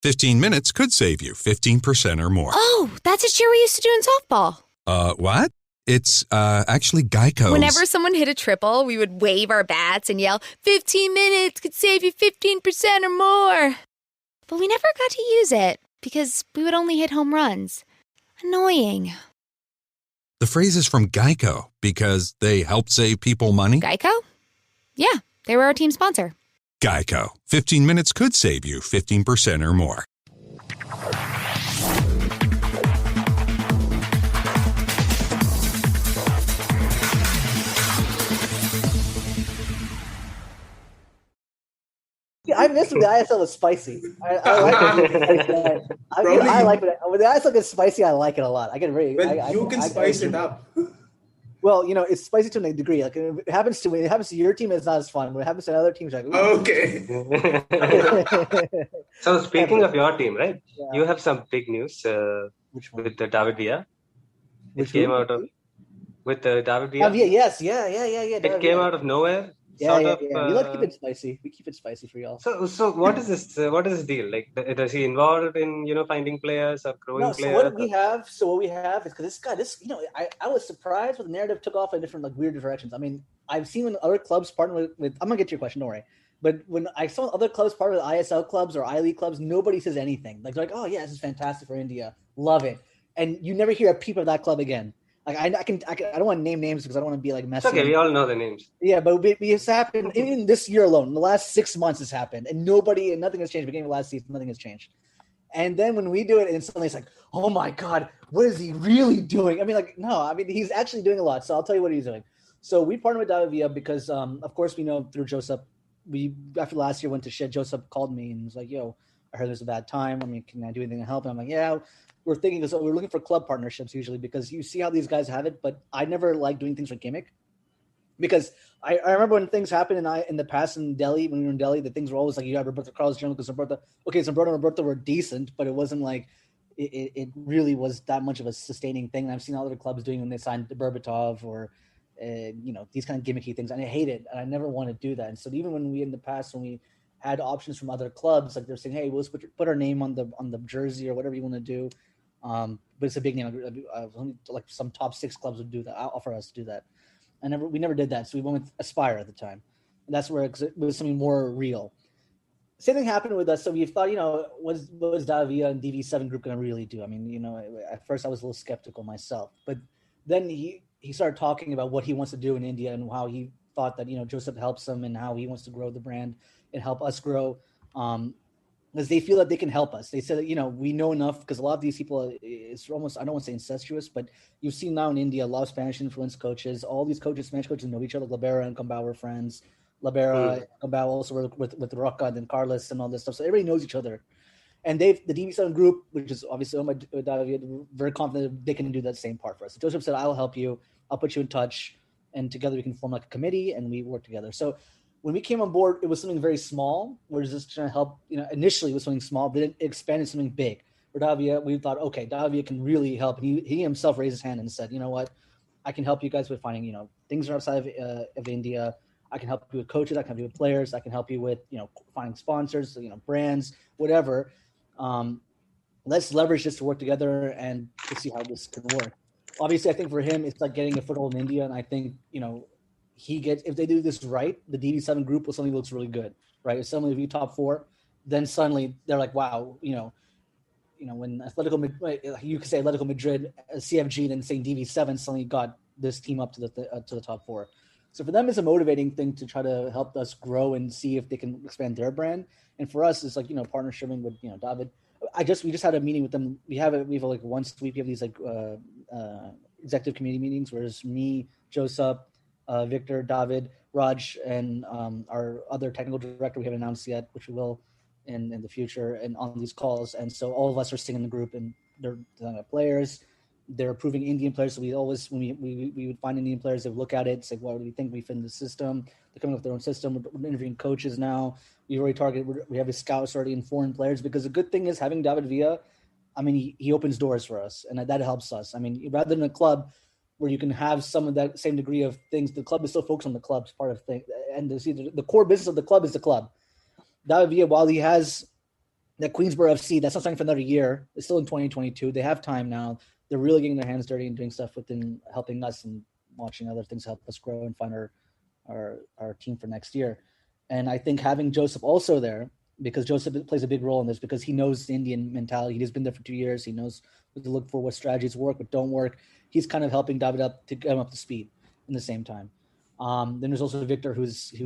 15 minutes could save you 15% or more. Oh, that's a cheer we used to do in softball. What? It's actually Geico's. Whenever someone hit a triple, we would wave our bats and yell, 15 minutes could save you 15% or more. But we never got to use it because we would only hit home runs. Annoying. The phrase is from Geico because they help save people money. Geico? Yeah, they were our team sponsor. Geico. 15 minutes could save you 15% or more. I miss when the ISL was spicy. I like it. I like it. When the ISL gets spicy, I like it a lot. I get very. Well, you can spice it up. Well, it's spicy to a degree. Like when it happens to your team, it's not as fun. When it happens to another team, it's like, okay. So speaking of your team, right? Yeah. You have some big news with the David Villa. It came out of with David Villa. Yes, yeah. It came out of nowhere. Yeah. We like to keep it spicy. We keep it spicy for y'all. So what is this? What is this deal? Like, is he involved in finding players or growing players? So what we have is because I was surprised when the narrative took off in different weird directions. I mean, I've seen when other clubs partner with. I'm gonna get to your question, don't worry. But when I saw other clubs partner with ISL clubs or I League clubs, nobody says anything. Like they're like, oh yeah, this is fantastic for India, love it, and you never hear a peep of that club again. Like I don't want to name names because I don't want to be like messy. It's okay, we all know the names. Yeah, but it's happened in this year alone. In the last 6 months, it's happened, and nothing has changed. Beginning of last season, nothing has changed. And then when we do it, and suddenly it's like, oh my god, what is he really doing? I mean, like, no, I mean he's actually doing a lot. So I'll tell you what he's doing. So we partnered with David Villa because, of course, we know through Joseph. We after last year went to shed. Joseph called me and was like, "Yo, I heard there's a bad time. I mean, can I do anything to help?" And I'm like, "Yeah." We're thinking this. We're looking for club partnerships usually because you see how these guys have it. But I never like doing things for gimmick because I remember when things happened in the past in Delhi, when we were in Delhi, the things were always like you have Roberto Carlos Jr. because Roberto and Roberto were decent, but it wasn't like it really was that much of a sustaining thing. And I've seen other clubs doing when they signed Berbatov or these kind of gimmicky things, and I hate it, and I never want to do that. And so even when we in the past when we had options from other clubs, like they're saying, hey, we'll put our name on the jersey or whatever you want to do. But it's a big name. Like some top 6 clubs would do that. Offer us to do that. We never did that. So we went with Aspire at the time. And that's where it was something more real. Same thing happened with us. So we thought, what is Davia and DV7 group going to really do? I mean, at first I was a little skeptical myself, but then he started talking about what he wants to do in India and how he thought that, Joseph helps him and how he wants to grow the brand and help us grow. Because they feel that they can help us. They said that, we know enough because a lot of these people, it's almost, I don't want to say incestuous, but you've seen now in India, a lot of Spanish influenced coaches, all these Spanish coaches know each other. Libera and Cambao were friends. Libera, Cambao also were with Rocca and then Carlos and all this stuff. So everybody knows each other. And the DB7 group, which is obviously owned by David, very confident they can do that same part for us. So Joseph said, I'll help you. I'll put you in touch. And together we can form like a committee and we work together. So when we came on board, it was something very small. We're just trying to help, initially it was something small, but it expanded something big. For Davia, we thought, okay, Davia can really help. And he himself raised his hand and said, you know what, I can help you guys with finding, things outside of India. I can help you with coaches. I can help you with players. I can help you with, finding sponsors, brands, whatever. Let's leverage this to work together and to see how this can work. Obviously, I think for him, it's like getting a foothold in India. And I think, if they do this right, the DB7 group will suddenly looks really good, right? If suddenly we top 4, then suddenly they're like, wow, when you could say Atletico Madrid, CFG, then saying DB7 suddenly got this team up to the top 4. So for them, it's a motivating thing to try to help us grow and see if they can expand their brand. And for us, it's like partnering with David. We just had a meeting with them. We have like once a week. We have these like executive committee meetings where it's me, Joseph, Victor, David, Raj, and our other technical director we haven't announced yet, which we will in the future, and on these calls. And so all of us are sitting in the group, and they're players. They're approving Indian players. So we always, when we would find Indian players, they would look at it, say, what do we think we fit in the system? They're coming up with their own system. We're interviewing coaches now. We have a scouts already in foreign players, because the good thing is having David Villa, I mean, he opens doors for us, and that helps us. I mean, rather than a club where you can have some of that same degree of things, the club is still focused on the club's part of things. And the core business of the club is the club. David Villa, while he has that Queensborough FC, that's not something for another year. It's still in 2022. They have time now. They're really getting their hands dirty and doing stuff within helping us and watching other things help us grow and find our team for next year. And I think having Joseph also there, because Joseph plays a big role in this, because he knows the Indian mentality. He's been there for 2 years. He knows what to look for, what strategies work, what don't work. He's kind of helping David up to get him up to speed in the same time. Then there's also Victor, he used to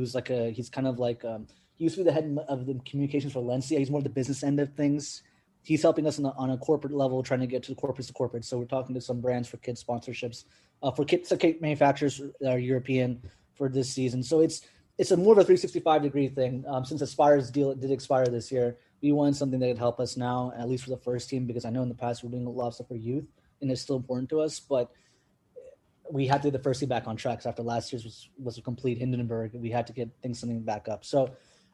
be the head of the communications for Valencia. He's more of the business end of things. He's helping us on a corporate level, trying to get to corporate. So we're talking to some brands for kids sponsorships, for kit manufacturers that are European for this season. So it's a more of a 365-degree thing. Since Aspire's deal did expire this year, we wanted something that would help us now, at least for the first team, because I know in the past we're doing a lot of stuff for youth, and it's still important to us. But we had to get the first team back on track. After last year's was a complete Hindenburg. We had to get something back up. So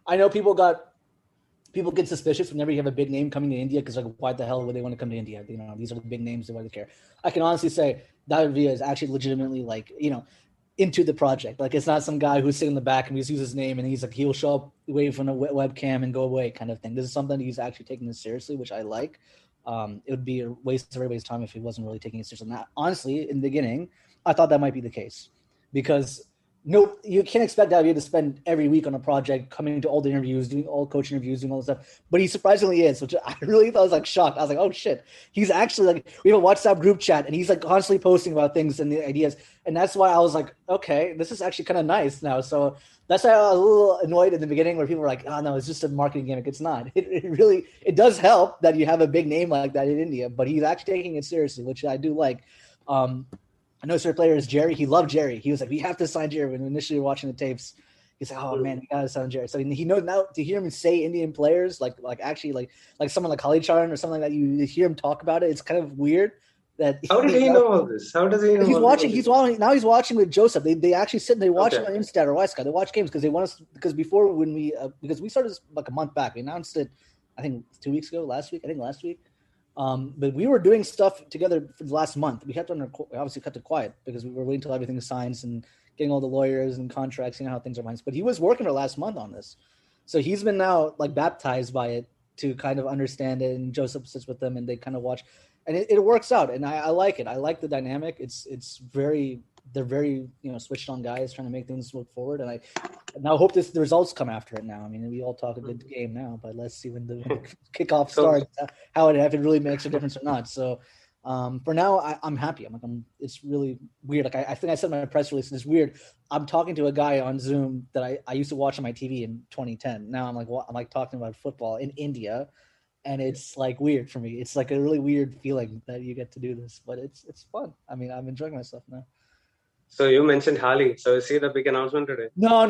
I know people get suspicious whenever you have a big name coming to India, because like, why the hell would they want to come to India? These are the big names. Why they care? I can honestly say David Villa is actually legitimately into the project. Like, it's not some guy who's sitting in the back and we just use his name and he'll show up, wave from a webcam and go away kind of thing. This is something he's actually taking this seriously, which I like. It would be a waste of everybody's time if he wasn't really taking it seriously. And honestly, in the beginning, I thought that might be the case, because you can't expect David to spend every week on a project, coming to all the interviews, doing all coach interviews, doing all this stuff. But he surprisingly is, which I really thought, I was like shocked. I was like, oh shit. He's actually like, we have a WhatsApp group chat and he's like constantly posting about things and the ideas. And that's why I was like, okay, this is actually kind of nice now. So that's why I was a little annoyed in the beginning where people were like, oh no, it's just a marketing gimmick. It's not. It does help that you have a big name like that in India, but he's actually taking it seriously, which I do like. I know certain player is Jerry. He loved Jerry. He was like, we have to sign Jerry. When initially watching the tapes, he's like, oh man, we gotta sign Jerry. So he knows now to hear him say Indian players, like someone like Kalicharan or something like that. You hear him talk about it. It's kind of weird. How did he know all this? How does he know? He's watching with Joseph. They actually sit and they watch it on Instat or Wisecast. They watch games because they want us. Because before when we because we started this like a month back, we announced it. I think 2 weeks ago. Last week. But we were doing stuff together for the last month. We obviously kept it quiet because we were waiting until everything is signed and getting all the lawyers and contracts, how things are behind. But he was working for last month on this. So he's been now like baptized by it to kind of understand it. And Joseph sits with them and they kind of watch. And it works out. And I like it. I like the dynamic. They're very switched on guys trying to make things move forward. And I now hope the results come after it now. I mean, we all talk a good game now, but let's see when the kickoff starts, if it really makes a difference or not. So for now, I'm happy. It's really weird. Like I think I said in my press release, and it's weird. I'm talking to a guy on Zoom that I used to watch on my TV in 2010. Now I'm like talking about football in India. And it's like weird for me. It's like a really weird feeling that you get to do this, but it's fun. I mean, I'm enjoying myself now. So you mentioned Harley. So is he the big announcement today? No.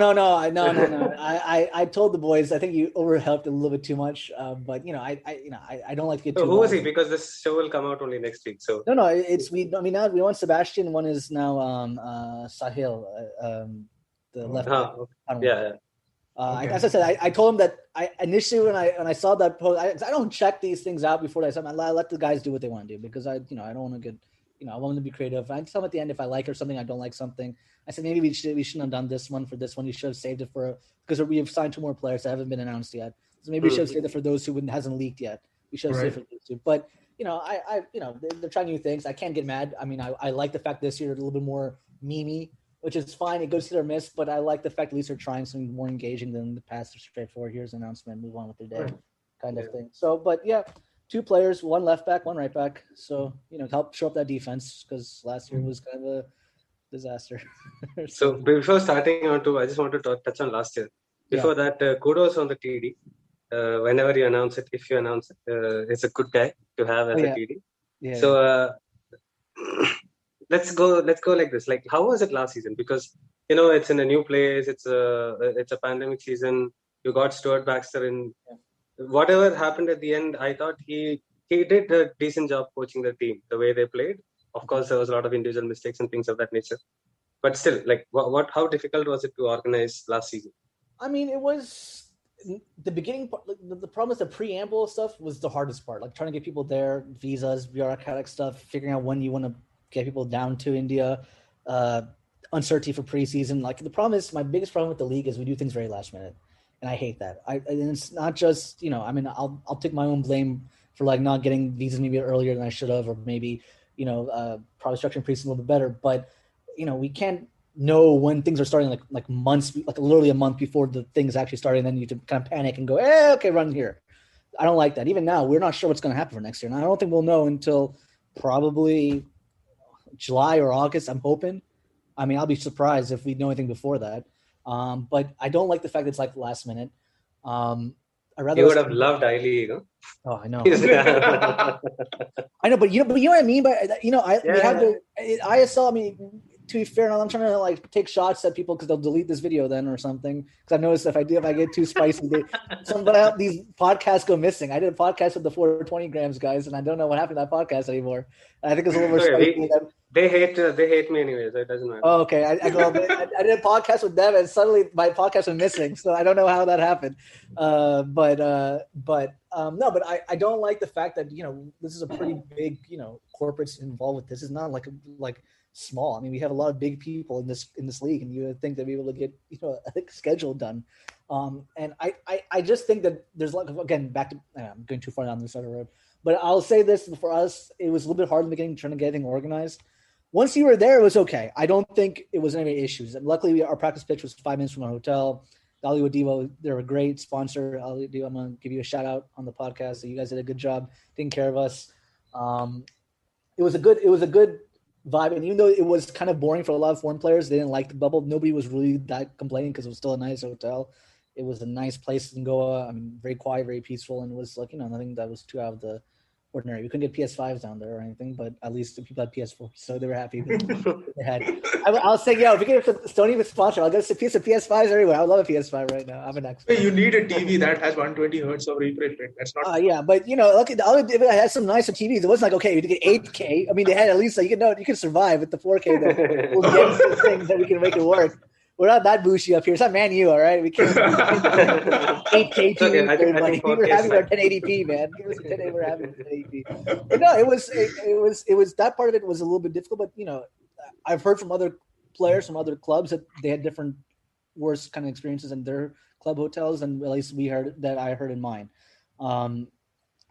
I told the boys. I think you overhelped a little bit too much. But I don't like to get too. So who is he? Because this show will come out only next week. So no. Now we want Sebastian. One is now Sahil, the left. Yeah. As I said, I told him that initially when I saw that post, I don't check these things out before I let the guys do what they want to do, because I don't want to get, I want them to be creative. I tell them at the end if I like or something, I don't like something. I said maybe we shouldn't have done this one for this one. You should have saved it because we have signed 2 more players that haven't been announced yet. So maybe we should have saved it for those who hasn't leaked yet. We should have saved it for those two. But they're trying new things. I can't get mad. I mean, I like the fact this year a little bit more memey, which is fine. It goes to their miss, but I like the fact at least they're trying something more engaging than the past straightforward. Here's an announcement, move on with their day kind of thing. So, but yeah, 2 players, 1 left back, 1 right back. So, help shore up that defense, because last year was kind of a disaster. So before starting on to, I just want to touch on last year. Before that, kudos on the TD. Whenever you announce it, if you announce it, it's a good guy to have as a TD. Yeah. So, let's go like this. Like, how was it last season? Because it's in a new place. It's a pandemic season. You got Stuart Baxter in. Whatever happened at the end, I thought he did a decent job coaching the team. The way they played, of course, there was a lot of individual mistakes and things of that nature. But still, like, how difficult was it to organize last season? I mean, it was the beginning part. The problem is the preamble stuff was the hardest part. Like trying to get people there, visas, bureaucratic stuff, figuring out when you want to get people down to India, uncertainty for preseason. Like the problem is, my biggest problem with the league is we do things very last minute. and I hate that. And it's not just, I mean, I'll take my own blame for like not getting visas maybe earlier than I should have, or maybe, probably structuring preseason a little bit better. But, we can't know when things are starting like months, like literally a month before the things actually starting. And then you kind of panic and go, okay, run here. I don't like that. Even now, we're not sure what's going to happen for next year. And I don't think we'll know until probably July or August, I'm hoping. I mean, I'll be surprised if we know anything before that. But I don't like the fact that it's like last minute. You would have loved I-League, huh? Oh, I know. I know, but you know what I mean. But we have the ISL. I mean, to be fair, I'm trying to like take shots at people because they'll delete this video then or something. Because I've noticed if I get too spicy, these podcasts go missing. I did a podcast with the 420 grams guys, and I don't know what happened to that podcast anymore. I think it's a little more spicy. They hate me anyways. It doesn't matter. Oh, okay. I did a podcast with them, and suddenly my podcast was missing. So I don't know how that happened. But I don't like the fact that this is a pretty big corporates involved with this. It's not like small. I mean, we have a lot of big people in this league, and you would think they'd be able to get a schedule done. And I just think that there's again back to I'm going too far down this other road. But I'll say this for us, it was a little bit hard in the beginning trying to get everything organized. Once you were there, it was okay. I don't think it was any issues. And luckily, our practice pitch was 5 minutes from our hotel. Hollywood Devo, they're a great sponsor. Hollywood Devo, I'm going to give you a shout out on the podcast. So you guys did a good job taking care of us. It was a good vibe. And even though it was kind of boring for a lot of foreign players, they didn't like the bubble. Nobody was really that complaining because it was still a nice hotel. It was a nice place in Goa. I mean, very quiet, very peaceful. And it was like, nothing that was too out of the ordinary. We couldn't get PS5s down there or anything, but at least the people had PS4, so they were happy. They had. I'll say, if we get Sony with sponsor, I'll get a piece of PS5s everywhere. I would love a PS5 right now. I'm an expert. You need a TV that has 120 hertz of refresh rate. That's not. Yeah, but look, I had some nicer TVs. It wasn't like you get 8K. I mean, they had at least you can survive with the 4K. That we'll get some things that we can make it work. We're not that bushy up here. It's not Man U, all right? We can't 8K TV. We're having our 1080p, man. Give us a 1080. We're having 1080p. But no, it was that part of it was a little bit difficult. But I've heard from other players from other clubs that they had different worse kind of experiences in their club hotels, and at least I heard in mine.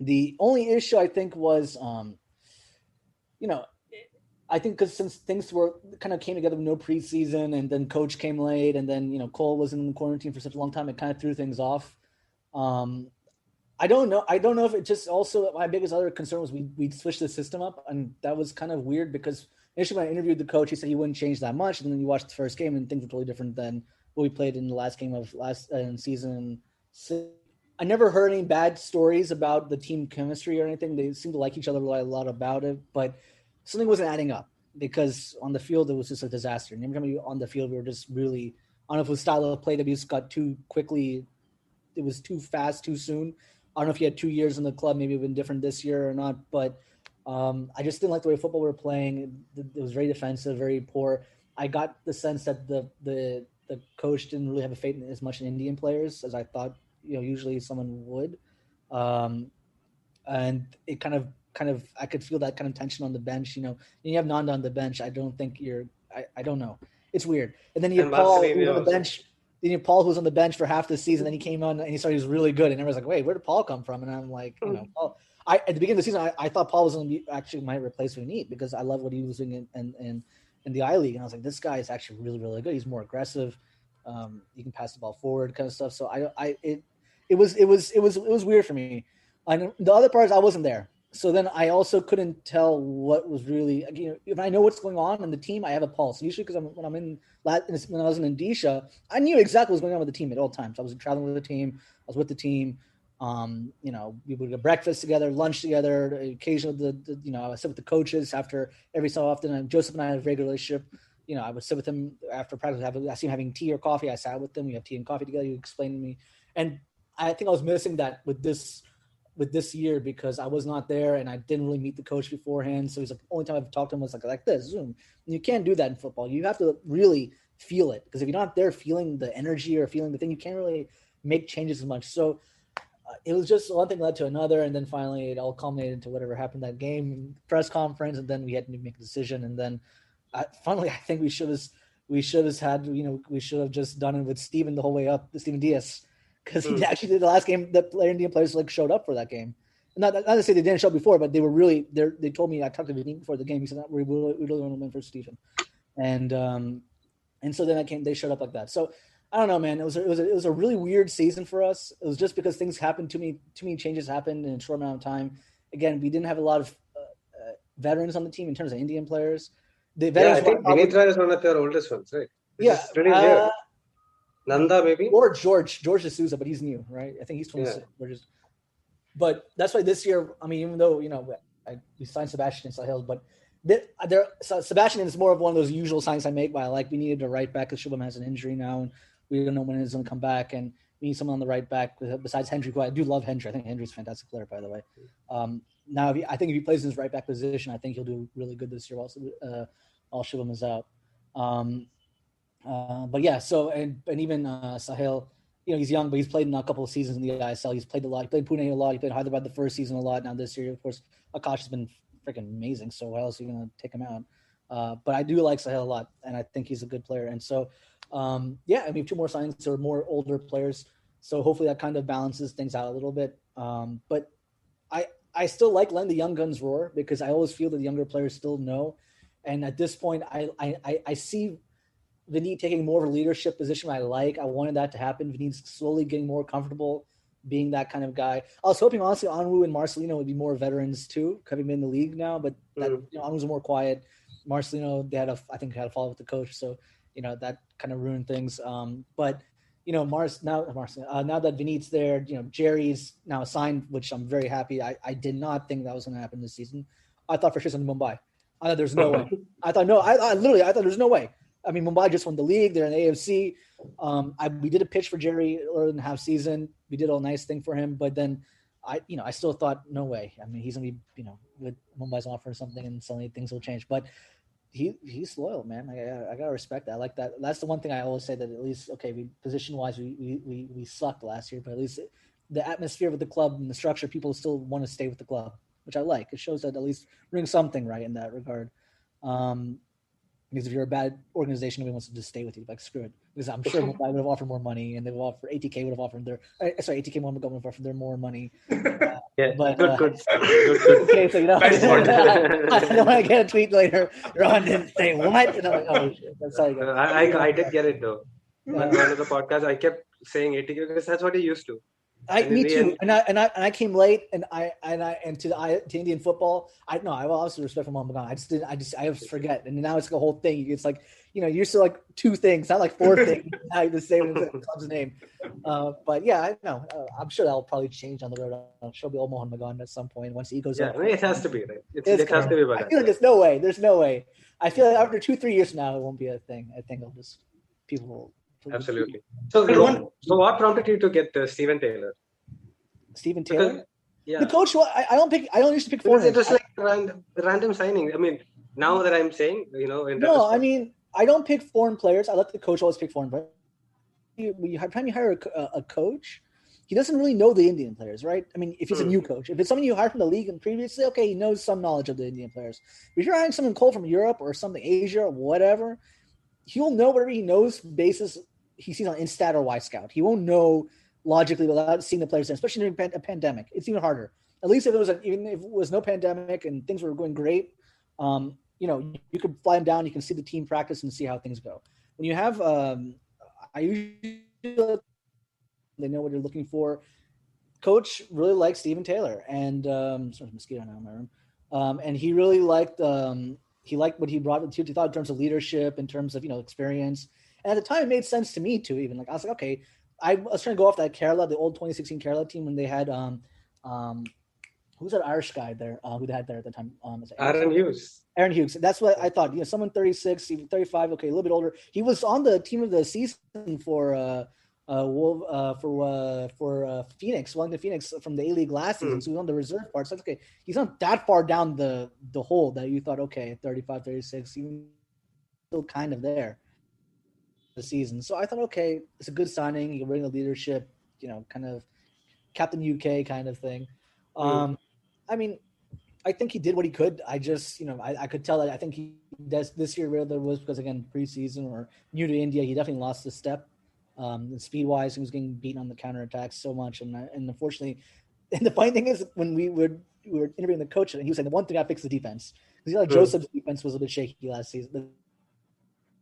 The only issue I think was, I think because since things kind of came together with no preseason, and then coach came late, and then Cole was in quarantine for such a long time, it kind of threw things off. I don't know if it just also my biggest other concern was we switched the system up, and that was kind of weird because initially when I interviewed the coach, he said he wouldn't change that much, and then you watched the first game and things were totally different than what we played in the last game of season 6. I never heard any bad stories about the team chemistry or anything. They seemed to like each other a lot about it, but something wasn't adding up because on the field it was just a disaster. And every time we were on the field, we were just really, I don't know if it was style of play that we just got too quickly. It was too fast, too soon. I don't know if you had 2 years in the club, maybe it would have been different this year or not, but I just didn't like the way football we were playing. It was very defensive, very poor. I got the sense that the coach didn't really have a faith in as much in Indian players as I thought, usually someone would. And it kind of I could feel that kind of tension on the bench. You have Nanda on the bench. I don't think I don't know. It's weird. And then you have Paul who's on the bench. Then you have Paul who's on the bench for half the season. Then he came on and he started. He was really good. And everyone's like, "Wait, where did Paul come from?" And I'm like, Paul. At the beginning of the season, I thought Paul was going to be actually might replace what we need because I love what he was doing in the I-League. And I was like, this guy is actually really, really good. He's more aggressive. He can pass the ball forward, kind of stuff. So it was weird for me. And the other part is I wasn't there. So then I also couldn't tell what was really, if I know what's going on in the team, I have a pulse. Usually because when I was in Odisha, I knew exactly what was going on with the team at all times. I was traveling with the team. I was with the team. We would get breakfast together, lunch together. Occasionally, I would sit with the coaches after every so often. And Joseph and I had a very good relationship. I would sit with him after practice. I see him having tea or coffee. I sat with him. We have tea and coffee together. He explained to me. And I think I was missing that with this year because I was not there and I didn't really meet the coach beforehand. So he's like, the only time I've talked to him was like this, Zoom. And you can't do that in football. You have to really feel it because if you're not there feeling the energy or feeling the thing, you can't really make changes as much. So it was just one thing led to another. And then finally it all culminated into whatever happened that game, press conference. And then we had to make a decision. And then finally, I think we should have just done it with Steven the whole way up, Steven Diaz. because he actually did the last game. The Indian players like showed up for that game. Not to say they didn't show up before, but they were really. They told me, I talked to Vinny before the game. He said we really want to win for Stephen, and so then they showed up like that. So I don't know, man. It was a really weird season for us. It was just because things happened. Too many changes happened in a short amount of time. Again, we didn't have a lot of veterans on the team in terms of Indian players. The veterans I think Vinitra is one of your oldest ones, right? Yeah, pretty weird. Nanda maybe, or George D'Souza, but he's new, right? I think he's 26. But that's why this year, I mean, even though we signed Sebastian and Sahil, but Sebastian is more of one of those usual signs I make. But we needed a right back because Shubham has an injury now, and we don't know when he's going to come back, and we need someone on the right back besides Hendry. Who I do love Hendry. I think Hendry's a fantastic player, by the way. Now, I think if he plays in his right back position, I think he'll do really good this year. Also, while Shubham is out. But yeah, so and even Sahil, he's young, but he's played in a couple of seasons in the ISL. He's played a lot. He played Pune a lot. He played Hyderabad the first season a lot. Now this year, of course, Akash has been freaking amazing. So how else are you going to take him out? But I do like Sahil a lot, and I think he's a good player. And so, we have 2 more signings or more older players. So hopefully that kind of balances things out a little bit. But I still like letting the young guns roar because I always feel that the younger players still know. And at this point, I see Vinny taking more of a leadership position. I wanted that to happen. Vinny's slowly getting more comfortable being that kind of guy. I was hoping, honestly, Anwu and Marcelino would be more veterans too, having been in the league now. But Anwu's more quiet. Marcelino, I think had a follow with the coach, so that kind of ruined things. But now that Vinny's there, Jerry's now signed, which I'm very happy. I did not think that was going to happen this season. I thought for sure something Mumbai. I thought there's no way. I thought there's no way. I mean, Mumbai just won the league. They're in the AFC. We did a pitch for Jerry earlier in the half season. We did a nice thing for him, but then I still thought, no way. I mean, he's gonna be, with Mumbai's offer or something, and suddenly things will change. But he's loyal, man. I gotta respect that. I like that. That's the one thing I always say, that at least, we position wise, we sucked last year, but at least the atmosphere with the club and the structure, people still want to stay with the club, which I like. It shows that at least we're doing something right in that regard. Because if you're a bad organization, nobody wants to just stay with you. Like, screw it. Because I'm sure Mumbai would have offered more money, and ATK would have offered ATK would have offered their more money. But good. Okay, so I don't want to get a tweet later. Ron didn't say what, and I'm like, oh shit. That's how you go. I did get it though. One of the podcasts, I kept saying ATK because that's what he used to. Me too, and I came late, and to Indian football. I obviously respect for Mohammed Khan. I just forget, and now it's like a whole thing. It's like you're still like 2 things, not like 4 things. Now you're the same as the club's name. But yeah, I know. I'm sure that'll probably change on the road. I'm sure it'll be all Mohammed Khan at some point once he goes. Yeah, it has to be, right? It has to be. I feel like there's no way. There's no way. I feel like after 2-3 years from now, it won't be a thing. I think people will. Absolutely. So what prompted you to get Steven Taylor? Steven Taylor? The coach. I don't usually pick foreigners. It was like random signing. I mean, now that I'm saying, I mean, I don't pick foreign players. I let the coach always pick foreign players. Time you hire a coach, he doesn't really know the Indian players, right? I mean, if he's a new coach, if it's someone you hired from the league and previously, okay, he knows some knowledge of the Indian players. But if you're hiring someone cold from Europe or something, Asia or whatever, he'll know whatever he knows basis he sees on Instat or Y-Scout. He won't know logically without seeing the players, especially during a pandemic. It's even harder. At least even if it was no pandemic and things were going great, you could fly them down. You can see the team practice and see how things go. When you have, I usually they know what they're looking for. Coach really liked Steven Taylor, and there's a mosquito now in my room. And he really liked what he brought to the team. He thought in terms of leadership, in terms of experience. And at the time, it made sense to me too. Even like I was like, okay. I was trying to go off that Kerala, the old 2016 Kerala team, when they had who's that Irish guy there? Who they had there at the time? Aaron Hughes. Aaron Hughes. That's what I thought. Someone 36, even 35. Okay, a little bit older. He was on the team of the season for Phoenix, Wellington Phoenix from the A-League last season. So he was on the reserve part. So okay, he's not that far down the hole that you thought. Okay, 35, 36, even still kind of there. The season. So I thought, okay, it's a good signing. You can bring the leadership, kind of Captain UK kind of thing. I mean, I think he did what he could. I just, I could tell that I think this year, whether it was because, again, preseason or new to India, he definitely lost a step. Speed-wise, he was getting beaten on the counterattack so much. And unfortunately, and the funny thing is when we were interviewing the coach, and he was saying the one thing I fixed the defense. Because Joseph's defense was a bit shaky last season.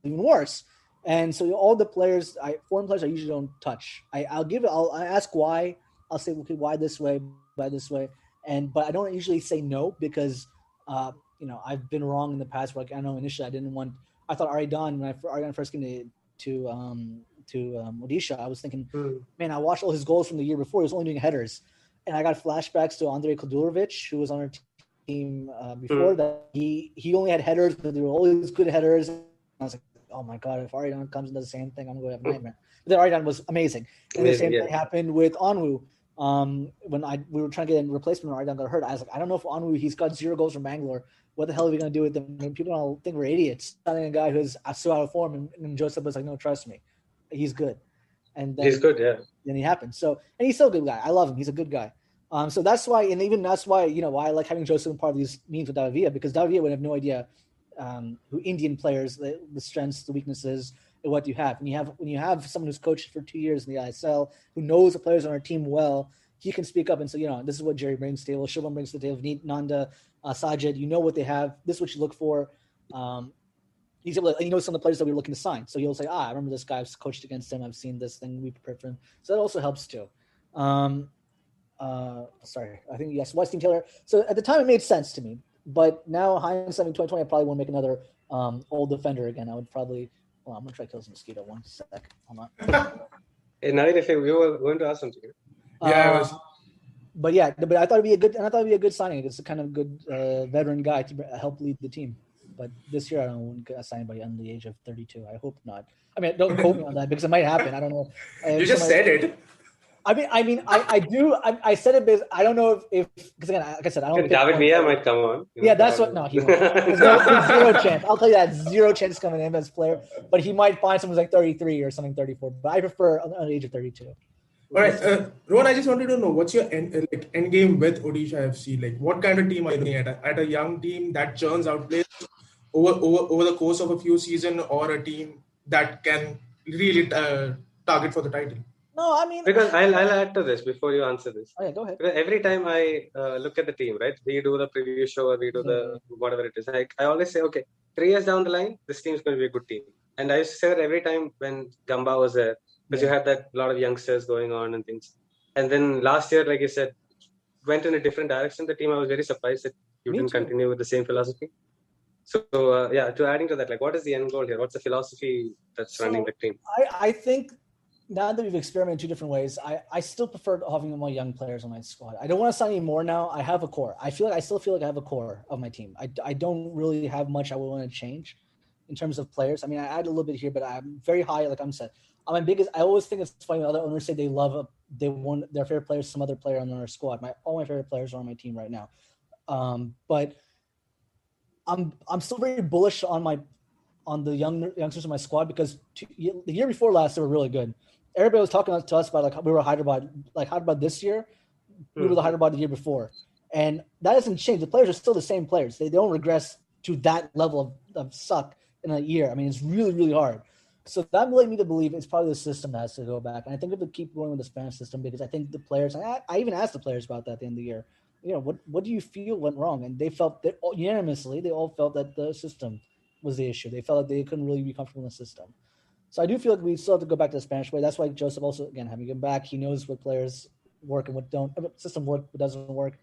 Even worse. And so all the players, foreign players, I usually don't touch. I'll ask why. I'll say, okay, why this way, but I don't usually say no because, I've been wrong in the past. Like I know initially I thought Aridan when Aridan first came to Odisha, I was thinking, man, I watched all his goals from the year before. He was only doing headers, and I got flashbacks to Andrei Kodurovic, who was on our team before that. He only had headers, but they were always good headers. And I was like, oh my god, if Aridan comes and does the same thing, I'm going to have a nightmare. But then Aridan was amazing, and the same thing happened with Onwu. When we were trying to get a replacement when Aridan got hurt, I was like, I don't know if Onwu, he's got 0 goals from Bangalore. What the hell are we going to do with them? And people don't think we're idiots. Signing a guy who's so out of form, and Joseph was like, no, trust me, he's good. And then, he's good, yeah. Then he happened. So, and he's still a good guy. I love him. He's a good guy. So that's why, and even that's why, why I like having Joseph in part of these meetings with Davia, because Davia would have no idea who Indian players, the strengths, the weaknesses, and what you have. When you have someone who's coached for 2 years in the ISL, who knows the players on our team well, he can speak up and say, this is what Jerry brings to the table, Shubham brings to the table, Nanda, Sajid, what they have. This is what you look for. He's able to, some of the players that we were looking to sign. So he'll say, I remember this guy. I've coached against him. I've seen this thing. We prepared for him. So that also helps too. Sorry, I think yes, Weston Taylor. So at the time it made sense to me, but now hindsight 2020, I probably won't make another old defender again. I would probably. Well, I'm gonna try to kill this mosquito. 1 sec. Hold on. Hey, Nadir, if you were going to ask something. Yeah, I was. But I thought it'd be a good signing. It's a kind of good veteran guy to help lead the team. But this year I don't want to sign anybody under the age of 32. I hope not. I mean, don't quote me on that because it might happen. I don't know. You just said it. I do. I said it because I don't know if because again, like I said, I don't. David Villa might come on. Yeah, that's what. No, he won't. There's 0 chance. I'll tell you that 0 chance coming in as a player. But he might find someone who's like 33 or something, 34. But I prefer under the age of 32. All right, Rohan, I just wanted to know what's your end game with Odisha FC? Like, what kind of team are you looking at a young team that churns out players over the course of a few seasons, or a team that can really target for the title? No, I mean, because I'll add to this before you answer this. Oh yeah, go ahead. Because every time I look at the team, right, we do the preview show or we do the whatever it is. I always say, okay, 3 years down the line, this team is going to be a good team. And I used to say that every time when Gamba was there, because you had that lot of youngsters going on and things. And then last year, like you said, went in a different direction. The team, I was very surprised that you didn't continue with the same philosophy. So, to adding to that, like, what is the end goal here? What's the philosophy that's running the team? I think now that we've experimented 2 different ways, I still prefer having more young players on my squad. I don't want to sign any more now. I have a core. I still feel like I have a core of my team. I don't really have much I would want to change in terms of players. I mean, I add a little bit here, but I'm very high, like I'm said. My biggest. I always think it's funny when other owners say they want their favorite player, some other player on their squad. All my favorite players are on my team right now, but I'm still very bullish on the youngsters in my squad because the year before last they were really good. Everybody was talking to us about like we were Hyderabad this year, we were the Hyderabad the year before, and that hasn't changed. The players are still the same players. They don't regress to that level of suck in a year. I mean, it's really, really hard. So that led me to believe it's probably the system that has to go back. And I think we have to keep going with the Spanish system because I think the players, I even asked the players about that at the end of the year. What do you feel went wrong? And they felt that unanimously, they all felt that the system was the issue. They felt like they couldn't really be comfortable in the system. So I do feel like we still have to go back to the Spanish way. That's why Joseph also, again, having him back, he knows what players work and what don't, system work, what doesn't work.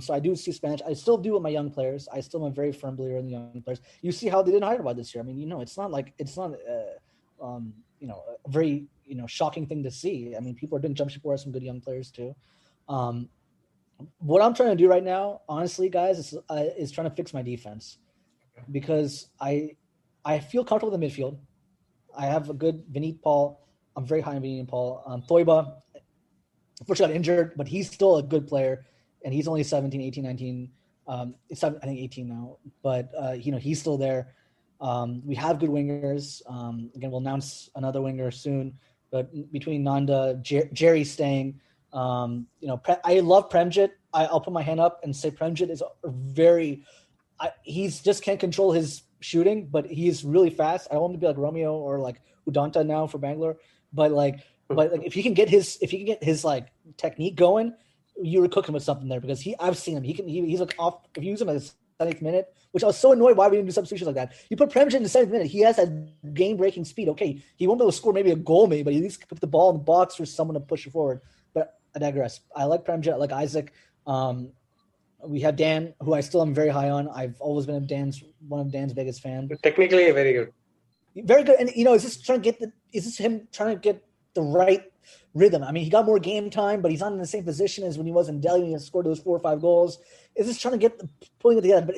So I do see Spanish. I still do with my young players. I still am a very firm believer in the young players. You see how they didn't Hyderabad this year. I mean, it's not a very, shocking thing to see. I mean, people are doing jump ship. Some good young players too. What I'm trying to do right now, honestly, guys, is trying to fix my defense because I feel comfortable in the midfield. I have a good Vineet Paul. I'm very high on Vineet Paul. Thoiba, unfortunately got injured, but he's still a good player, and he's only 17, 18, 19. I think 18 now, but he's still there. We have good wingers. Again, we'll announce another winger soon. But between Nanda, Jerry staying, I love Premjit. I'll put my hand up and say Premjit is he's just can't control his shooting, but he's really fast. I want him to be like Romeo or like Udanta now for Bangalore. but if he can get his like technique going, you were cooking with something there because I've seen him. He's like off. If you use him at the 7th minute, which I was so annoyed why we didn't do substitutions like that. You put Premjit in the 7th minute, he has that game-breaking speed. Okay, he won't be able to score maybe a goal, but at least put the ball in the box for someone to push it forward. But I digress. I like Premjit. I like Isaac. We have Dan, who I still am very high on. I've always been one of Dan's biggest fans. Technically, very good. Very good. And is this him trying to get the right rhythm? I mean, he got more game time, but he's not in the same position as when he was in Delhi when he scored those 4 or 5 goals. Is this trying to pulling it together? But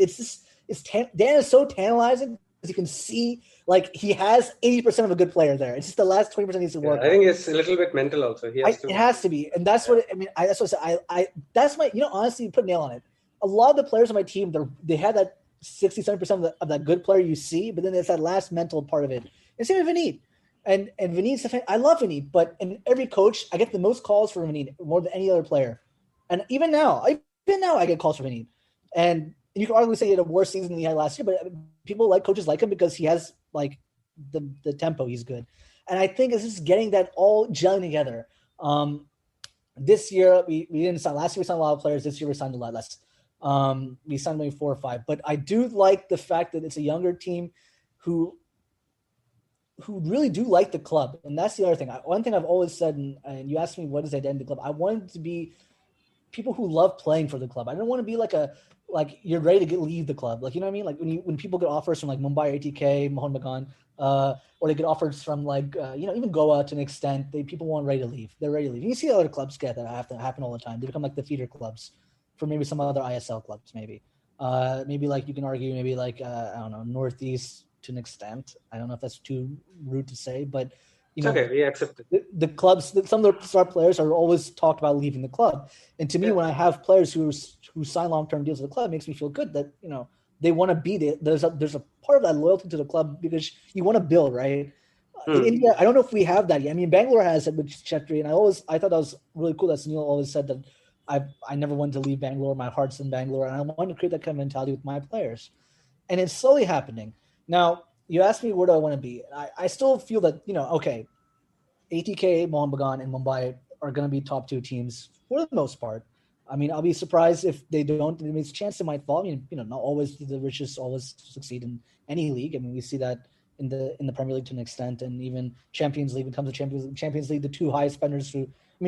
Dan is so tantalizing because you can see like he has 80% of a good player there. It's just the last 20% needs to work. I think it's a little bit mental also. It has to be, and that's what I mean. That's what I said. That's my honestly, you put a nail on it. A lot of the players on my team, they had that 67% of that good player you see, but then there's that last mental part of it. And same with Vinit. And Vinit's I love Vinit, but in every coach, I get the most calls for Vinit more than any other player. And even now I get calls for Vinit. And you can arguably say he had a worse season than he had last year, but coaches like him because he has like the tempo. He's good. And I think it's just getting that all gelling together. This year we didn't sign. Last year we signed a lot of players. This year we signed a lot less. We signed maybe 4 or 5. But I do like the fact that it's a younger team who really do like the club. And that's the other thing. One thing I've always said, and you asked me what is the identity of the club, I wanted to be people who love playing for the club. I don't want to be like you're ready to leave the club. Like, you know what I mean? Like when people get offers from like Mumbai, ATK, Mohun Bagan, or they get offers from like, even Goa to an extent, people want ready to leave. They're ready to leave. You see other clubs get that happen all the time. They become like the feeder clubs for maybe some other ISL clubs, maybe. Maybe like you can argue maybe like, I don't know, Northeast to an extent. I don't know if that's too rude to say, but okay, we accept it. The clubs, some of the star players are always talked about leaving the club. And to me, when I have players who sign long-term deals with the club, it makes me feel good that, they want to be there. There's a part of that loyalty to the club because you want to build, right? In India, I don't know if we have that yet. I mean, Bangalore has it with Chetri, and I thought that was really cool that Sunil always said that I never wanted to leave Bangalore. My heart's in Bangalore, and I wanted to create that kind of mentality with my players. And it's slowly happening. Now, you asked me where do I want to be. I still feel that, okay, ATK, Mohun Bagan, and Mumbai are going to be top 2 teams for the most part. I mean, I'll be surprised if they don't. There's a chance they might fall. I mean, not always the richest always succeed in any league. I mean, we see that in the Premier League to an extent, and even Champions League. When it comes to Champions League, the 2 highest spenders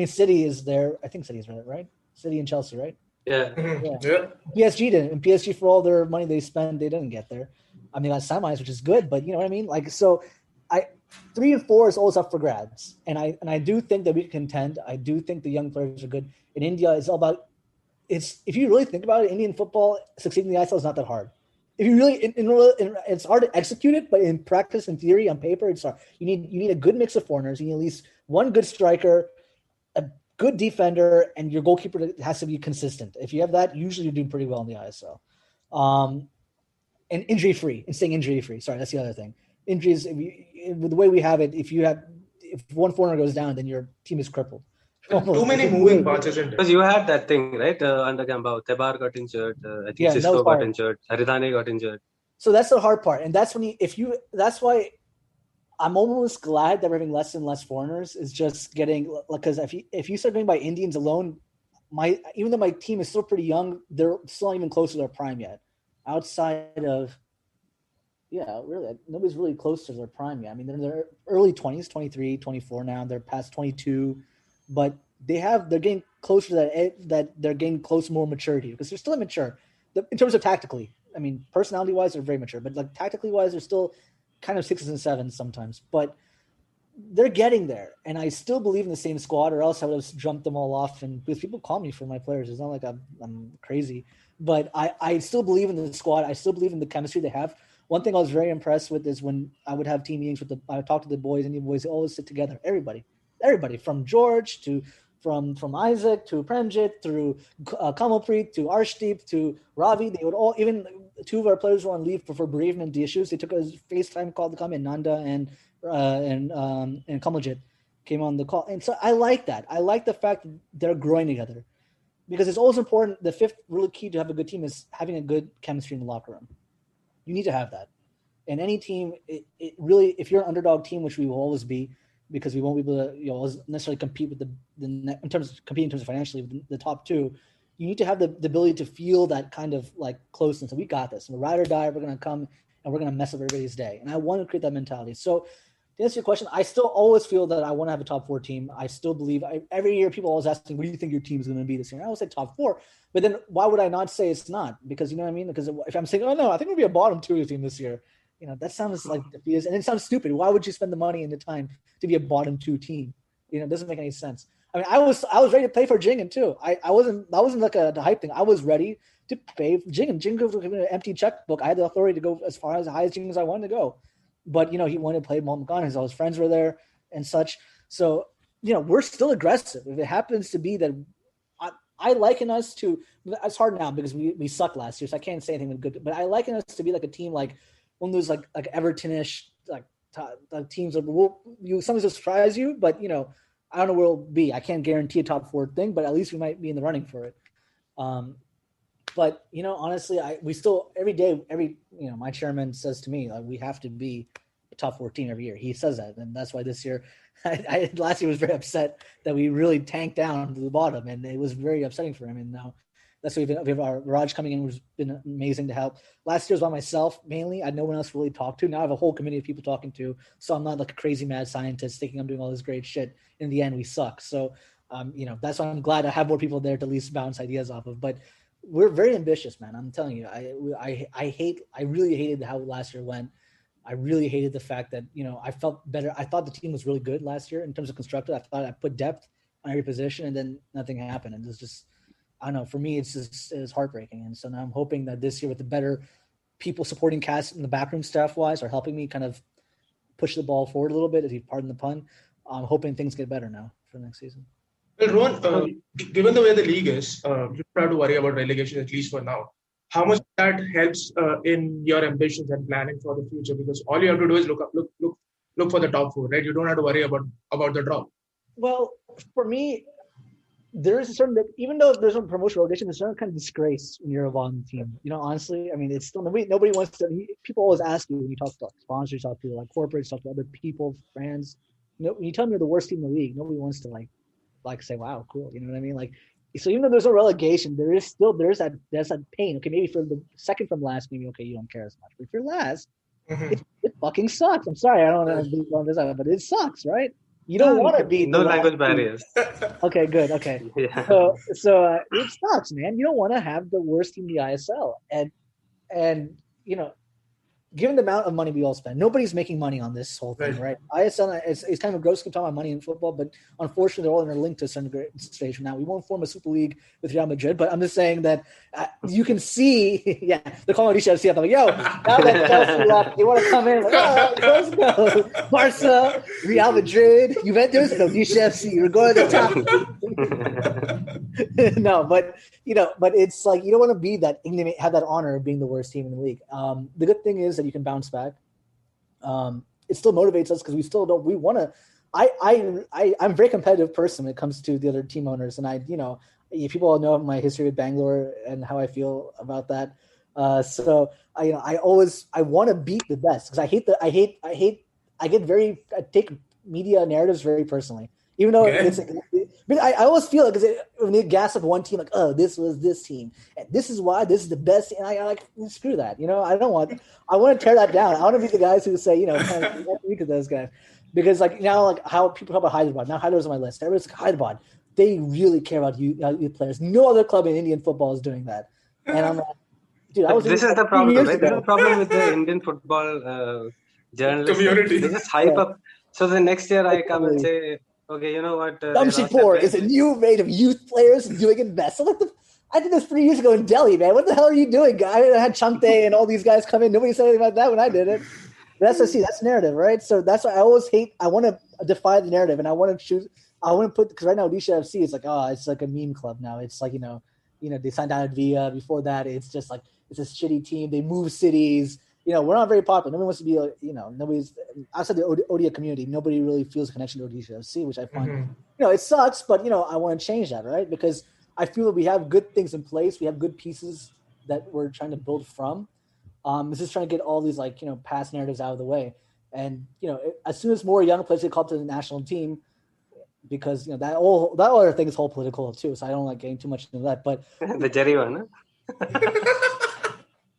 City is there. I think City is right? City and Chelsea, right? Yeah. Yeah. PSG didn't. And PSG, for all their money they spend, they didn't get there. I mean, that's semis, which is good, but you know what I mean? Like, so 3 and 4 is always up for grabs. And I do think that we can contend. I do think the young players are good. In India, it's all about if you really think about it, Indian football succeeding in the ISL is not that hard. If you really, it's hard to execute it, but in practice, in theory, on paper, it's hard. You need a good mix of foreigners. You need at least one good striker, a good defender, and your goalkeeper has to be consistent. If you have that, usually you're doing pretty well in the ISL. And injury-free, and staying injury-free. Sorry, that's the other thing. Injuries, with the way we have it, if one foreigner goes down, then your team is crippled. Too many moving parts, isn't it? Because you had that thing, right? Under Gambao, Tebar got injured. I think Cisco got injured. Haridane got injured. So that's the hard part. And that's that's why I'm almost glad that we're having less and less foreigners is just getting, because if you start going by Indians alone, even though my team is still pretty young, they're still not even close to their prime yet. Outside of, really, nobody's really close to their prime yet. I mean, they're in their early 20s, 23, 24 now. They're past 22, but they're getting closer to that they're getting close to more maturity because they're still immature in terms of tactically. I mean, personality-wise, they're very mature, but like tactically-wise, they're still kind of 6s and 7s sometimes. But they're getting there, and I still believe in the same squad, or else I would have jumped them all off. And because people call me for my players, it's not like I'm crazy, but I still believe in the squad. I still believe in the chemistry they have. One thing I was very impressed with is when I would have team meetings I would talk to the boys, Indian boys, they always sit together. Everybody from George to from Isaac to Premjit through Kamalpreet to Arshdeep to Ravi, they would all, even 2 of our players were on leave for bereavement issues. They took a FaceTime call to come in. Nanda and Kamaljit came on the call. And so I like that. I like the fact that they're growing together because it's always important. The 5th really key to have a good team is having a good chemistry in the locker room. You need to have that. And any team, it really, if you're an underdog team, which we will always be, because we won't be able to necessarily compete with in terms of financially with the top two. You need to have the ability to feel that kind of like closeness. And we got this. And ride or die, we're going to come and we're going to mess up everybody's day. And I want to create that mentality. So to answer your question, I still always feel that I want to have a top 4 team. I still believe every year people always ask me, what do you think your team is going to be this year? And I always say top 4. But then why would I not say it's not? Because you know what I mean? Because if I'm saying, oh no, I think we'll be a bottom 2 team this year. That sounds like defeatist, and it sounds stupid. Why would you spend the money and the time to be a bottom 2 team? It doesn't make any sense. I mean, I was ready to pay for Jingen too. That wasn't like the hype thing. I was ready to pay for Jingen. Jingen was an empty checkbook. I had the authority to go as far as high as Jingen as I wanted to go. But he wanted to play Mulligan. All his friends were there and such. So we're still aggressive. If it happens to be that, I liken us to. It's hard now because we sucked last year, so I can't say anything good. But I liken us to be like a team like one of those like Everton-ish like teams that sometimes will surprise you, but I don't know where it'll be. I can't guarantee a top 4 thing, but at least we might be in the running for it. But honestly, we still every day, my chairman says to me, like, we have to be a top 4 team every year. He says that, and that's why this year, last year was very upset that we really tanked down to the bottom, and it was very upsetting for him. And now that's why we have our Raj coming in, which has been amazing to help. Last year was by myself mainly. I had no one else to really talk to. Now I have a whole committee of people talking to, so I'm not like a crazy mad scientist thinking I'm doing all this great shit. In the end, we suck. So, that's why I'm glad I have more people there to at least bounce ideas off of. But we're very ambitious, man. I'm telling you, I really hated how last year went. I really hated the fact that, I felt better. I thought the team was really good last year in terms of constructed. I thought I put depth on every position, and then nothing happened. And it's just, I don't know. For me, it was heartbreaking. And so now I'm hoping that this year with the better people supporting cast in the backroom staff-wise are helping me kind of push the ball forward a little bit, if you pardon the pun. I'm hoping things get better now for next season. Well, Rohan, given the way the league is, you don't have to worry about relegation, at least for now. How much that helps in your ambitions and planning for the future? Because all you have to do is look for the top 4, right? You don't have to worry about the drop. Well, for me, there is a certain, even though there's no promotion rotation, there's a certain kind of disgrace when you're a bottom team. Honestly, I mean, it's still nobody wants to. People always ask you when you talk to sponsors, talk to like corporates, talk to other people, fans. When you tell them you're the worst team in the league, nobody wants to like say, "Wow, cool." You know what I mean? Like, so even though there's no relegation, there's that pain. Okay, maybe for the second from last, maybe okay, you don't care as much. But if you're last, it fucking sucks. I'm sorry, I don't want to be on this out, but it sucks, right? You don't want to be no language barriers. Okay, good. Okay, yeah. So it sucks, man. You don't want to have the worst team in the ISL, and given the amount of money we all spend, nobody's making money on this whole thing, right? ISL it's kind of gross to talk about money in football, but unfortunately, they're all interlinked to a certain stage from now. We won't form a super league with Real Madrid, but I'm just saying that you can see, yeah, they're calling Odisha FC. I'm like, yo, now that Chelsea left, you want to come in? Like, oh, let's go. Barca, Real Madrid, Juventus, and Odisha FC. You're going to the top. No, but it's like you don't want to be that have that honor of being the worst team in the league. The good thing is that you can bounce back. It still motivates us because we still don't. We want to. I'm a very competitive person when it comes to the other team owners, and people all know my history with Bangalore and how I feel about that. So I want to beat the best because I take media narratives very personally. Even though I always feel like when they gas up one team, like, oh, this was this team, and this is why this is the best. And I like screw that. I want to tear that down. I want to be the guys who say, kind of look at those guys, because how people talk about Hyderabad. Now Hyderabad's on my list. Everybody's like, Hyderabad. They really care about youth players. No other club in Indian football is doing that. And I'm like, dude, this is the problem, right? This is the problem with the Indian football journalists. Community. They just hype up. So the next year I come and say, okay, you know what? Jamshedpur is a new rate of youth players doing it best. So I did this 3 years ago in Delhi, man. What the hell are you doing, guy? I had Chamte and all these guys come in. Nobody said anything about that when I did it. But that's narrative, right? So that's why I always hate. I want to defy the narrative, and I want to choose. I want to put, because right now Odisha FC is like, it's like a meme club now. It's like they signed out Via. Before that, it's just like it's a shitty team. They move cities. We're not very popular. Nobody wants to be, nobody's outside the Odia community. Nobody really feels a connection to Odisha FC, which I find, it sucks, but, I want to change that, right? Because I feel that we have good things in place. We have good pieces that we're trying to build from. It's just trying to get all these, past narratives out of the way. And as soon as more young players get called to the national team, because that other thing is whole political too. So I don't like getting too much into that. But the Jerry one,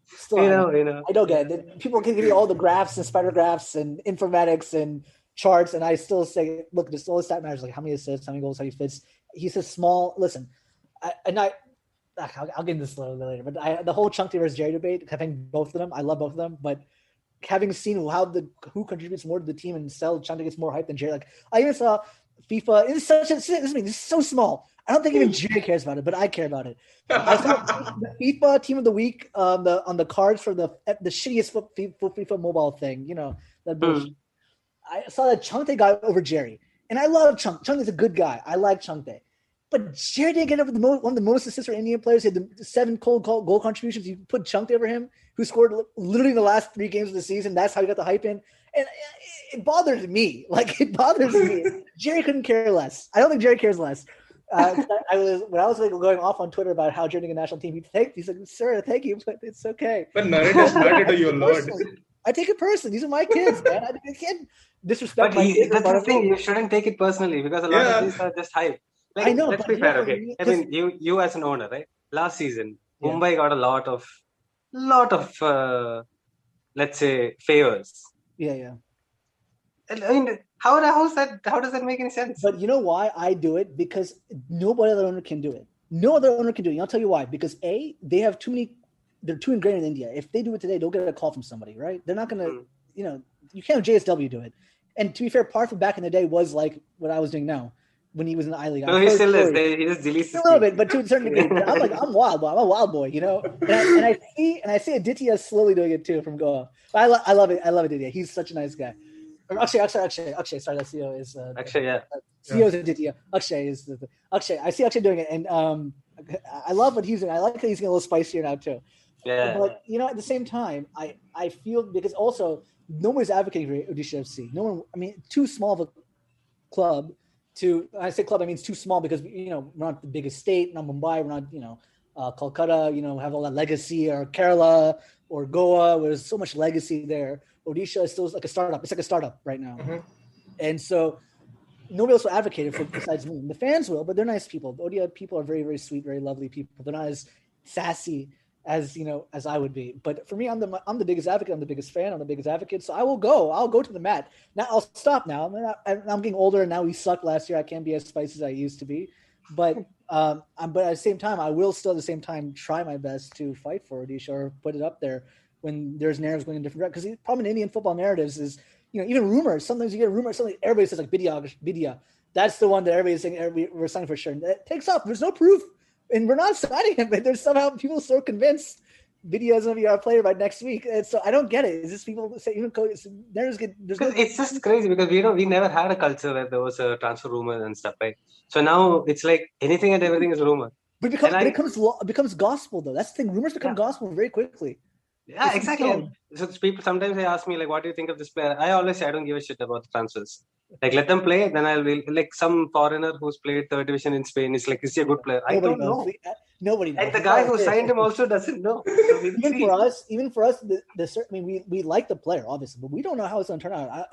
still, I don't get it. People can give you all the graphs and spider graphs and informatics and charts, and I still say, look, this all stat matters, like how many assists, how many goals, how many fits. He says small. Listen, I'll get into this a little bit later, but the whole Chunky versus Jerry debate, having both of them, I love both of them, but having seen who contributes more to the team and still Chunky gets more hype than Jerry. Like I even saw FIFA. This is so small. I don't think even Jerry cares about it, but I care about it. I saw the FIFA Team of the Week on the cards for the shittiest FIFA mobile thing. That bullshit. I saw that Chunky got over Jerry, and I love Chunk. Chunk is a good guy. I like Chunky. But Jerry didn't get over one of the most assists for Indian players. He had the 7 goal contributions. You put Chunk over him, who scored literally in the last 3 games of the season. That's how he got the hype in. And it bothers me. Like, it bothers me. Jerry couldn't care less. I don't think Jerry cares less. When I was going off on Twitter about how Jerry did a national team, he said, "Sir, thank you, but it's okay." But narratives matter to you a lot. I take it personally. These are my kids, man. I can't disrespect my kids. That's the thing. You shouldn't take it personally because a lot of these are just hype. Like, I know. Let's be fair, okay? I mean, you as an owner, right? Last season, Mumbai got a lot of let's say favors. Yeah. I mean, how does that make any sense? But you know why I do it? Because no other owner can do it. No other owner can do it. And I'll tell you why. Because A, they have too many. They're too ingrained in India. If they do it today, they'll get a call from somebody, right? They're not gonna. You can't have JSW do it. And to be fair, Partha back in the day was like what I was doing now. When he was in the I League. No, he still is. He just deletes a little bit, but to a certain degree. I'm wild boy. I'm a wild boy, And I see Aditya slowly doing it too from Goa. But I love it. I love Aditya. He's such a nice guy. Akshay. Sorry, that CEO is Akshay. Yeah. CEO is Aditya. Akshay is Akshay. I see Akshay doing it, and I love what he's doing. I like that he's getting a little spicier now too. Yeah. But at the same time, I feel because also nobody's advocating for Odisha FC. No one. I mean, too small of a club. I say club, I mean it's too small because we're not the biggest state, not Mumbai, we're not Kolkata, have all that legacy, or Kerala or Goa, where there's so much legacy there. Odisha is still like a startup. It's like a startup right now, and so nobody else will advocate it for besides me. The fans will, but they're nice people. The Odia people are very, very sweet, very lovely people. They're not as sassy as I would be. But for me, I'm the biggest advocate. I'm the biggest fan. I'm the biggest advocate. So I will go. I'll go to the mat. Now I'll stop. Now I'm getting older, and now we sucked last year. I can't be as spicy as I used to be. But but at the same time, I will still at the same time try my best to fight for Odisha or put it up there when there's narratives going in different directions. Because the problem in Indian football narratives is even rumors. Sometimes you get rumors. Something everybody says like Bidya. That's the one that everybody's saying we're signing for sure. And that takes off. There's no proof. And we're not signing him, but there's somehow people so convinced Vidya is going to be our player by next week. And so I don't get it. Is this people say even coaches? It's just crazy because we never had a culture where there was a transfer rumor and stuff, right? So now it's like anything and everything is rumor. But it becomes gospel though. That's the thing. Rumors become gospel very quickly. Yeah, exactly. So people sometimes they ask me like, "What do you think of this player?" I always say I don't give a shit about the transfers. Like, let them play, then I'll be like some foreigner who's played third division in Spain is like, is he a good player? I don't know. Nobody knows. And the guy who signed him also doesn't know. So even for us, we like the player obviously, but we don't know how it's going to turn out.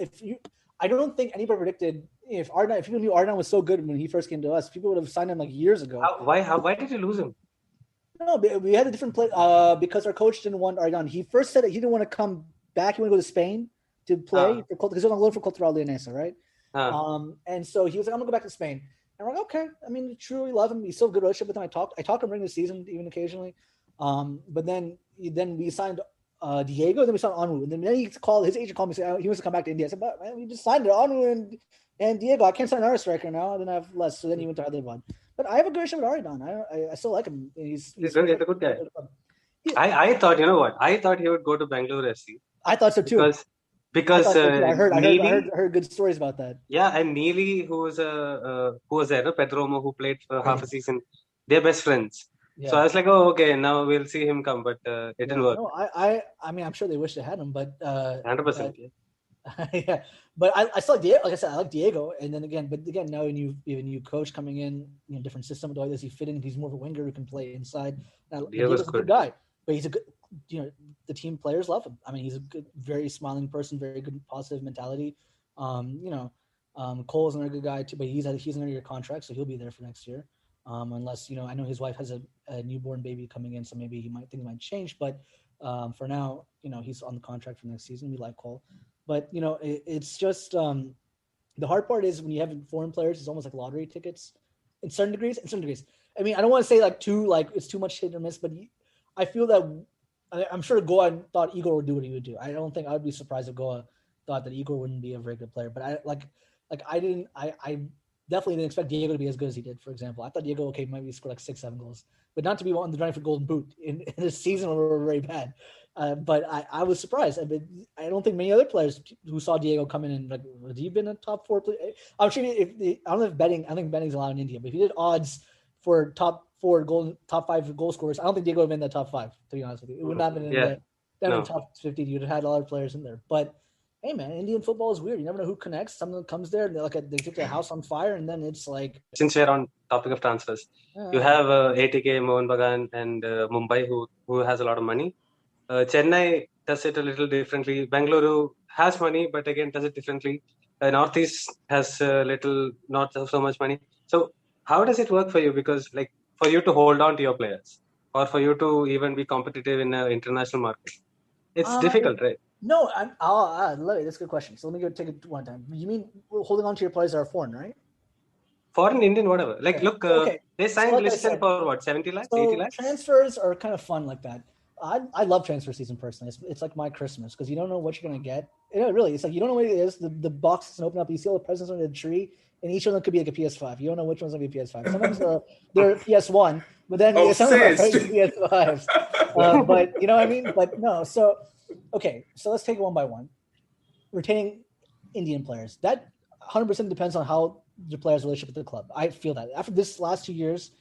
I don't think anybody predicted if people knew Ardan was so good when he first came to us, people would have signed him like years ago. Why did you lose him? No, we had a different play because our coach didn't want Ardan. He first said that he didn't want to come back. He wanted to go to Spain to play because he was on loan for Cultural Leonesa, right? And so he was like, "I'm gonna go back to Spain." And we're like, "Okay." I mean, we truly love him. He's still a good relationship with him. I talk him during the season, even occasionally. But then we signed Diego. Then we signed Anu. And then his agent called me and said he wants to come back to India. I said, "But man, we just signed Anu and Diego. I can't sign another striker now. I don't have less." So then he went to Hyderabad. But I have a good relationship with Aridan. I still like him. He's a good guy. I thought, you know what? I thought he would go to Bangalore FC. I thought so too. Because I heard good stories about that. Yeah, and Neely, who was there, Pedromo, who played for half a season, they're best friends. Yeah. So I was like, oh, okay, now we'll see him come, but it didn't work. No, I mean, I'm sure they wish they had him, but 100%. Yeah, but I saw Diego. Like I said, I like Diego, and then again, now you have a new coach coming in, different system. Does he fit in? He's more of a winger who can play inside. Diego's a good guy, but he's a good, the team players love him. I mean, he's a good, very smiling person, very good, positive mentality. Cole's another good guy too, but he's under your contract, so he'll be there for next year. Unless I know his wife has a newborn baby coming in, so maybe things might change. But for now, he's on the contract for next season. We like Cole, but it's just the hard part is when you have foreign players, it's almost like lottery tickets in certain degrees. I mean, I don't want to say it's too much hit or miss, but I feel that I'm sure Goa thought Igor would do what he would do. I don't think I would be surprised if Goa thought that Igor wouldn't be a very good player. But I definitely didn't expect Diego to be as good as he did, for example. I thought Diego, maybe score like 6-7 goals, but not to be on the running for Golden Boot in a season where we were very bad. But I was surprised. I don't think many other players who saw Diego come in and has he been a top 4 player? I'm sure I don't think betting's allowed in India, but if you did odds for top 5 goal scorers, I don't think Diego would have been in the top 5, to be honest with you. It would not have been in the top 50. You'd have had a lot of players in there. But hey, man, Indian football is weird. You never know who connects. Someone comes there and they get their house on fire, and then it's like. Since we're on topic of transfers, you have ATK, Mohan Bagan, and Mumbai, who has a lot of money. Chennai does it a little differently. Bengaluru has money, but again does it differently. Northeast has not so much money. So how does it work for you? Because for you to hold on to your players, or for you to even be competitive in an international market, it's difficult, right? No, I love it. That's a good question. So let me go take it one time. You mean holding on to your players that are foreign, right? Foreign, Indian, whatever. They signed Liston for what, 70 lakhs, 80 lakhs? Transfers are kind of fun like that. I love transfer season personally. It's like my Christmas because you don't know what you're going to get. Really, it's like you don't know what it is. The box doesn't open up. You see all the presents under the tree, and each of them could be like a PS5. You don't know which one's going to be a PS5. Sometimes they're PS1, but then some of them are PS5s. But you know what I mean? But no, so let's take it one by one. Retaining Indian players. That 100% depends on how the player's relationship with the club. I feel that. After this last 2 years,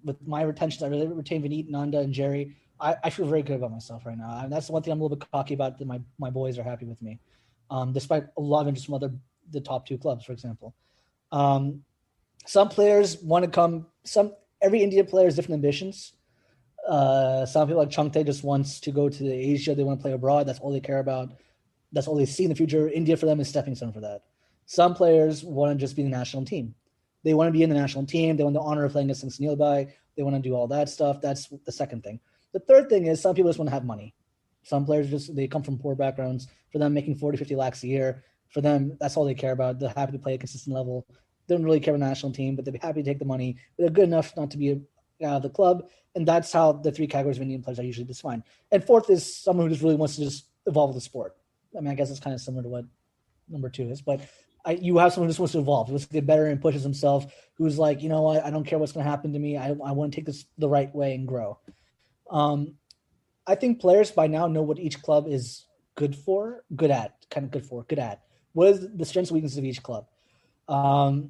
with my retentions, I really retained Vineet, Nanda, and Jerry. I feel very good about myself right now. And that's the one thing I'm a little bit cocky about, that my boys are happy with me, despite a lot of interest from the top 2 clubs, for example. Some players want to come. Every Indian player has different ambitions. Some people like Changte just wants to go to Asia. They want to play abroad. That's all they care about. That's all they see in the future. India for them is stepping stone for that. Some players want to just be in the national team. They want to be in the national team. They want the honor of playing against Neilbai. They want to do all that stuff. That's the second thing. The third thing is some people just want to have money. Some players they come from poor backgrounds. For them, making 40, 50 lakhs a year, for them, that's all they care about. They're happy to play a consistent level. They don't really care about the national team, but they'd be happy to take the money. They're good enough not to be out of the club. And that's how the 3 categories of Indian players are usually defined. And fourth is someone who just really wants to just evolve the sport. I mean, I guess it's kind of similar to what number 2 is, but you have someone who just wants to evolve, who wants to get better and pushes himself, who's like, you know what, I don't care what's going to happen to me. I want to take this the right way and grow. I think players by now know what each club is good at. What is the strengths and weaknesses of each club? I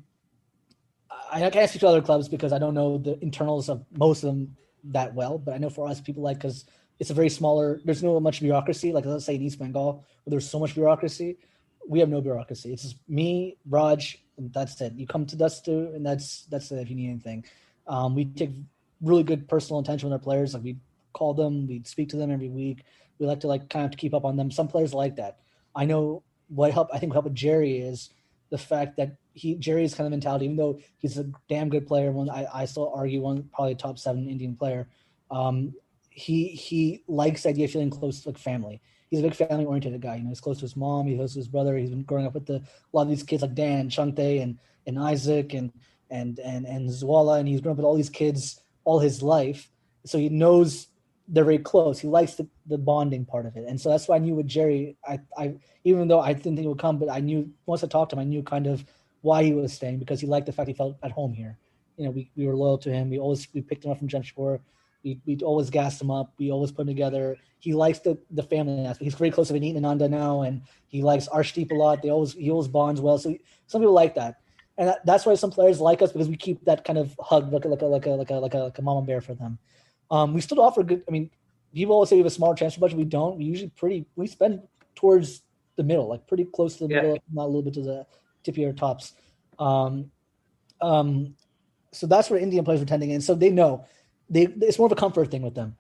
can't speak to other clubs because I don't know the internals of most of them that well, but I know for us, people because it's a very smaller, there's no much bureaucracy. Like let's say in East Bengal, where there's so much bureaucracy, we have no bureaucracy. It's just me, Raj, and that's it. You come to us too, and that's it if you need anything. We take really good personal attention with our players. Like we call them, we speak to them every week. We like to kind of keep up on them. Some players like that. I know what helped with Jerry is the fact that Jerry's kind of mentality, even though he's a damn good player, I still argue probably a top 7 Indian player. He likes the idea of feeling close to family. He's a big family-oriented guy. He's close to his mom. He's close to his brother. He's been growing up with a lot of these kids like Dan, Changte, and Isaac, and Zwala, and he's grown up with all these kids all his life. So he knows they're very close. He likes the bonding part of it. And so that's why I knew with Jerry, I even though I didn't think it would come, but I knew once I talked to him, I knew kind of why he was staying, because he liked the fact he felt at home here. We were loyal to him. We picked him up from Jamshedpur. We always gassed him up. We always put him together. He likes the family aspect. He's very close to Vineet and Ananda now, and he likes Arshdeep a lot. He always bonds well. So some people like that, and that's why some players like us, because we keep that kind of hug, like a mama bear for them. We still offer good. I mean, people always say we have a smaller transfer budget. We don't. We spend towards the middle, like pretty close to the middle, not a little bit to the tippier tops. So that's where Indian players are tending in. So they know. It's more of a comfort thing with them.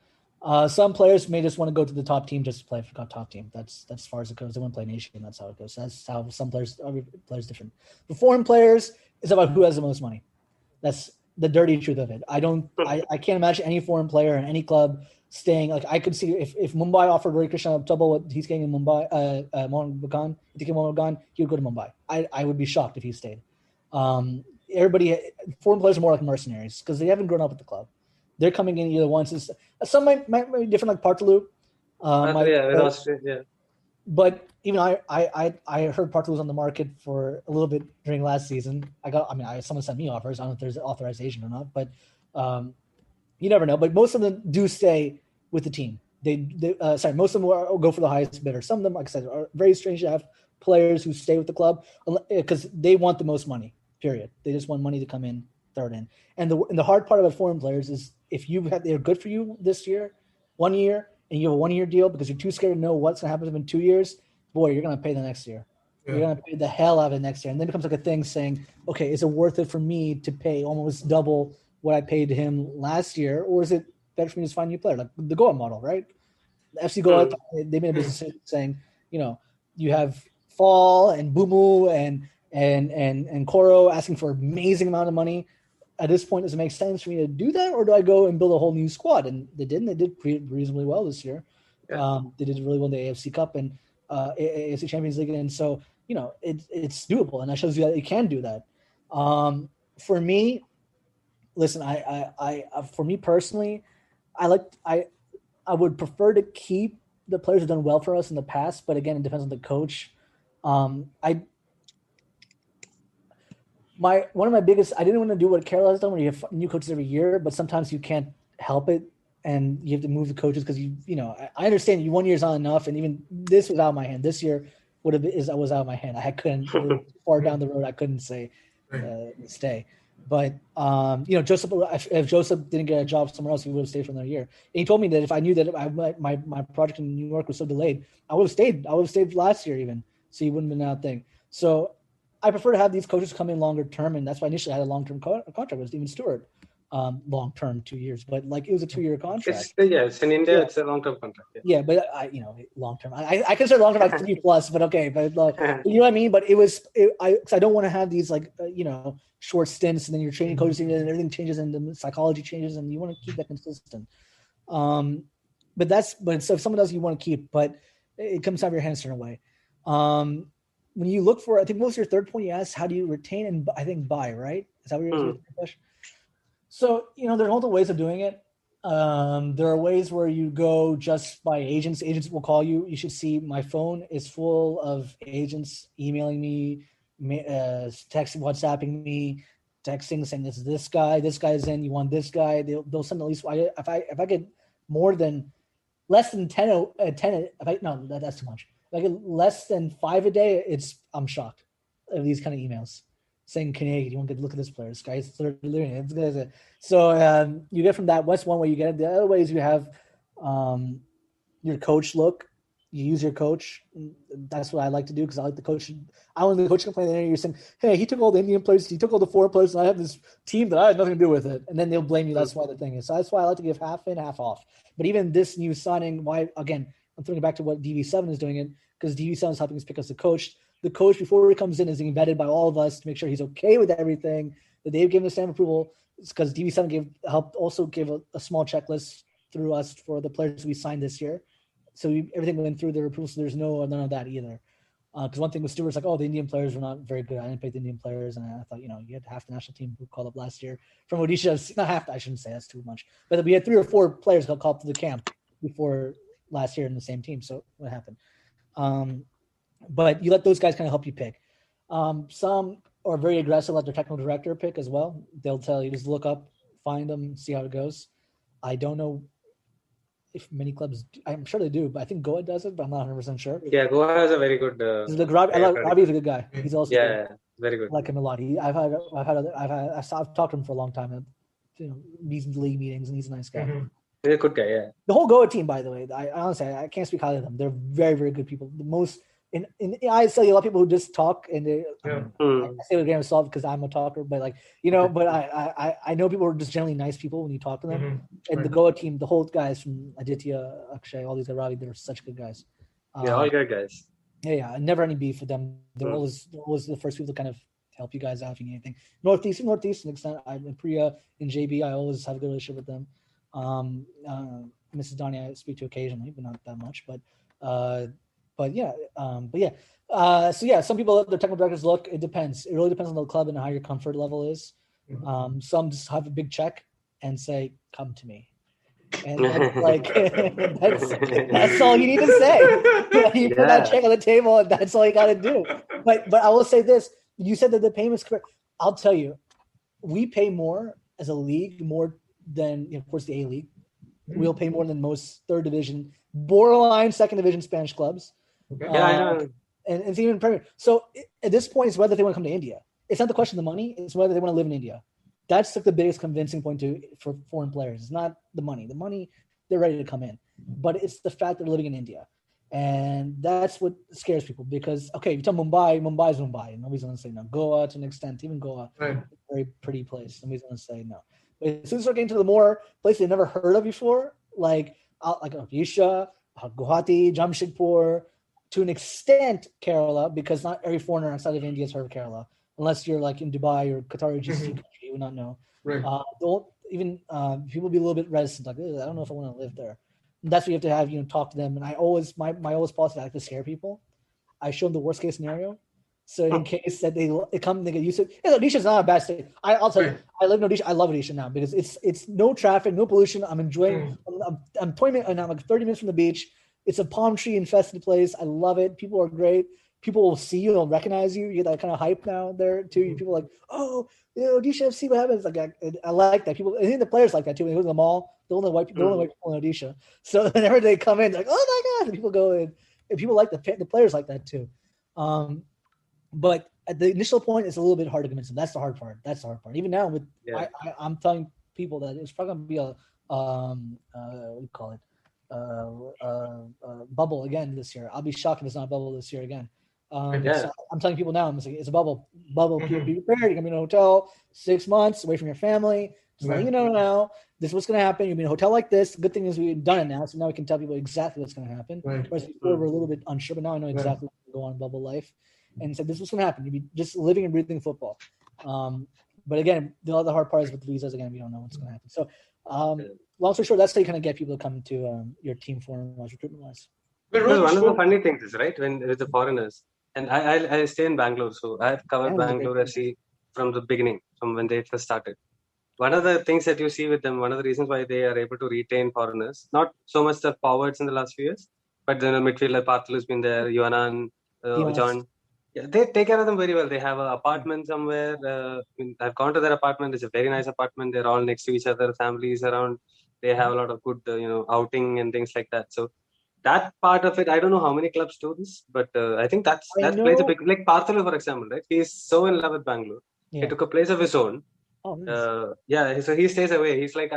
Some players may just want to go to the top team just to play for the top team. That's as far as it goes. They want to play nation. That's how it goes. That's how some players different. For foreign players, it's about who has the most money. That's the dirty truth of it. I can't imagine any foreign player in any club staying. Like I could see if Mumbai offered Roy Krishna double what he's getting in Mumbai, Mohan Bagan, he would go to Mumbai. I would be shocked if he stayed. Foreign players are more like mercenaries because they haven't grown up with the club. They're coming in either once. Some might be different, like Partalu. Australia. But even I heard Partalu was on the market for a little bit during last season. Someone sent me offers. I don't know if there's authorization or not, but you never know. But most of them do stay with the team. Most of them go for the highest bidder. Some of them, like I said, are very strange to have players who stay with the club because they want the most money. Period. They just want money to come in, throw it in. And the hard part about foreign players is if they're good for you this year, 1 year, and you have a 1 year deal because you're too scared to know what's going to happen to them in 2 years, boy, you're going to pay the next year. Yeah. You're going to pay the hell out of it next year. And then it becomes like a thing saying, okay, is it worth it for me to pay almost double what I paid him last year? Or is it better for me to just find a new player? Like the Goa model, right? The FC Goa, they made a business decision saying, you have Fall and Bumu and Koro asking for an amazing amount of money. At this point, does it make sense for me to do that, or do I go and build a whole new squad? And they didn't. They did reasonably well this year. Yeah. They did really well in the AFC Cup and AFC Champions League, and so it's doable, and that shows you that you can do that. For me, listen, for me personally, I would prefer to keep the players who've done well for us in the past, but again, it depends on the coach. One of my biggest, I didn't want to do what Kerala has done, where you have new coaches every year, but sometimes you can't help it, and you have to move the coaches because I understand 1 year is not enough, and even this was out of my hand. This year I was out of my hand. I couldn't far down the road. I couldn't say stay, but Joseph. If Joseph didn't get a job somewhere else, he would have stayed for another year. And he told me that if I knew that my project in New York was so delayed, I would have stayed. I would have stayed last year even, so he wouldn't have been that thing. So I prefer to have these coaches come in longer term, and that's why initially I had a long-term contract with Steven Stewart. Long-term, 2 years, but like it was a 2-year contract. It's in India. Yeah. It's a long-term contract. Yeah, but long-term. I consider long-term like 3+, but okay. But you know what I mean? But I don't want to have these short stints, and then you're training coaches, and everything changes, and the psychology changes, and you want to keep that consistent. But so if someone does, you want to keep, but it comes out of your hands in a way. When you look for, I think what was your third point you asked, how do you retain and I think buy, right? Is that what your question? So, there's multiple ways of doing it. There are ways where you go just by agents. Agents will call you. You should see my phone is full of agents emailing me, texting, WhatsApping me, texting saying this guy's in, you want this guy. They'll send at least, if I get less than 10, that's too much. If I get less than 5 a day, I'm shocked of these kind of emails saying, "Hey, you want to look at this player? This guy's 30. So you get from that. What's one way you get it? The other way is you have your coach look. You use your coach. That's what I like to do because I like the coach. I want the coach to complain that you're saying, "Hey, he took all the Indian players. He took all the foreign players, and I have this team that I had nothing to do with it." And then they'll blame you. That's why the thing is. So that's why I like to give half in, half off. But even this new signing, why again? I'm thinking back to what DV7 is doing it because DV7 is helping us pick us a coach. The coach, before he comes in, is being vetted by all of us to make sure he's okay with everything, that they've given the stamp approval. It's because DV7 helped give a small checklist through us for the players we signed this year. So everything went through their approval, so there's none of that either. Because one thing with Stewart's like, the Indian players were not very good. I didn't pick the Indian players, and I thought, you had half the national team who called up last year from Odisha FC. Not half, I shouldn't say, that's too much. But we had 3 or 4 players got called up to the camp before last year in the same team. So what happened? But you let those guys kind of help you pick. Some are very aggressive, let their technical director pick as well. They'll tell you, just look up, find them, see how it goes. I don't know if many clubs, I'm sure they do, but I think Goa does it, but I'm not 100% sure. Yeah, Goa has a very good. Robbie's a good guy. He's also very good. I like him a lot. I've talked to him for a long time. These league meetings, and he's a nice guy. Mm-hmm. He's a good guy, yeah. The whole Goa team, by the way, I honestly can't speak highly of them. They're very, very good people. The most in I see a lot of people who just talk and they. Yeah. I say with a grain of salt because I'm a talker, but like but I know people are just generally nice people when you talk to them. And the Goa team, the whole guys from Aditya, Akshay, all these guys, Ravi, they're such good guys. All good guys. Yeah. Never any beef with them. They're always the first people to kind of help you guys out if you need anything. Northeast to an extent. In Priya and JB, I always have a good relationship with them. Mrs. Donnie, I speak to occasionally, but not that much. But yeah. So yeah, some people, the technical directors look. It depends. It really depends on the club and how your comfort level is. Some just have a big check and say, "Come to me." And that's like that's all you need to say. You put that check on the table, and that's all you got to do. But I will say this: you said that the payments. I'll tell you, we pay more as a league, more than of course the A League. We'll pay more than most third division, borderline second division Spanish clubs. Okay. I know. And it's even Premier. So at this point, it's whether they want to come to India. It's not the question of the money; it's whether they want to live in India. That's like the biggest convincing point for foreign players. It's not the money. The money, they're ready to come in. But it's the fact that they're living in India. And that's what scares people because, okay, if you tell Mumbai's Mumbai. Nobody's going to say no. Goa, to an extent, even Goa, a very pretty place. Nobody's going to say no. But as soon as you start getting to the more places they've never heard of before, like Odisha, Guwahati, Jamshedpur, to an extent, Kerala, because not every foreigner outside of India has heard of Kerala. Unless you're like in Dubai or Qatar or GCC country, you would not know. Right. Don't even people be a little bit reticent. Like, I don't know if I want to live there. And that's what you have to have. Talk to them. And I always my always policy, I like to scare people. I show them the worst case scenario. So in case that they get used to it. Odisha's not a bad state. I'll tell you, I live in Odisha. I love Odisha now because it's no traffic, no pollution. I'm enjoying. I'm 20 minutes. I'm like 30 minutes from the beach. It's a palm tree infested place. I love it. People are great. People will see you, they'll recognize you. You get that kind of hype now there too. People are like, oh, Odisha FC, what happens? Like I like that. People, I think the players like that too. When they go to the mall, they're only white people in Odisha. So whenever they come in, they're like, oh my god, and people go in. And people like the players like that too. But at the initial point, it's a little bit hard to convince them. That's the hard part. Even now, I'm telling people that it's probably going to be a what do you call it? Bubble again this year. I'll be shocked if it's not a bubble this year again. So I'm telling people now, it's a bubble. People be prepared. You're gonna be in a hotel 6 months away from your family. Just letting you know now, this is what's gonna happen. You'll be in a hotel like this. The good thing is we've done it now, so now we can tell people exactly what's gonna happen. Whereas before we're a little bit unsure, but now I know exactly what's gonna go on in bubble life. And so this is what's gonna happen. You'll be just living and breathing football. But again, the other hard part is with the visas. Again, we don't know what's gonna happen. So long story short, that's how you kind of get people to come to your team foreign-wise, recruitment-wise. Well, one of the funny things is, right, when with the foreigners, and I stay in Bangalore, so I've covered Bangalore FC from the beginning, from when they first started. One of the things that you see with them, one of the reasons why they are able to retain foreigners, not so much the forwards in the last few years, but then the midfielder, Patil has been there, Yohanan, John. Yeah, they take care of them very well. They have an apartment somewhere. I've gone to their apartment. It's a very nice apartment. They're all next to each other, families around. They have a lot of good, outing and things like that. So that part of it, I don't know how many clubs do this, but I think that plays a big, like Parthalu, for example, right? He's so in love with Bangalore. Yeah. He took a place of his own. Oh, nice. So he stays away. He's like,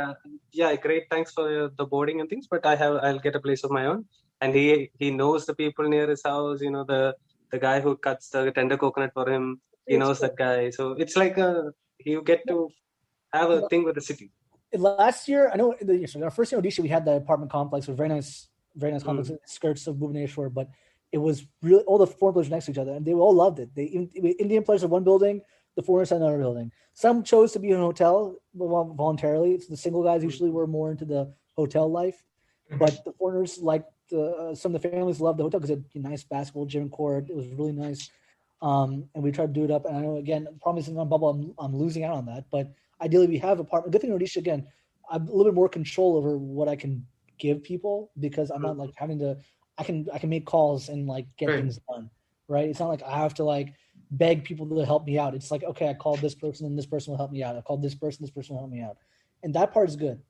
great, thanks for the boarding and things, but I'll get a place of my own. And he knows the people near his house. The guy who cuts the tender coconut for him, he knows that guy. So it's like you get to have a thing with the city. Last year, I know our first year in Odisha, we had the apartment complex. It was very nice complex, skirts of Bhubaneswar, but it was really all the foreign players next to each other, and they all loved it. Indian players had one building, the foreigners had another building. Some chose to be in a hotel voluntarily. It's the single guys usually were more into the hotel life, but the foreigners liked some of the families loved the hotel because it had a nice basketball gym court. It was really nice, and we tried to do it up. And I know again, the problem is in on bubble, I'm losing out on that, but ideally we have apartment. Good thing in Odisha again, I'm a little bit more control over what I can give people because I'm not like having to. I can make calls and like get things done, right? It's not like I have to like beg people to help me out. It's like, okay, I called this person and this person will help me out. I called this person will help me out, and that part is good.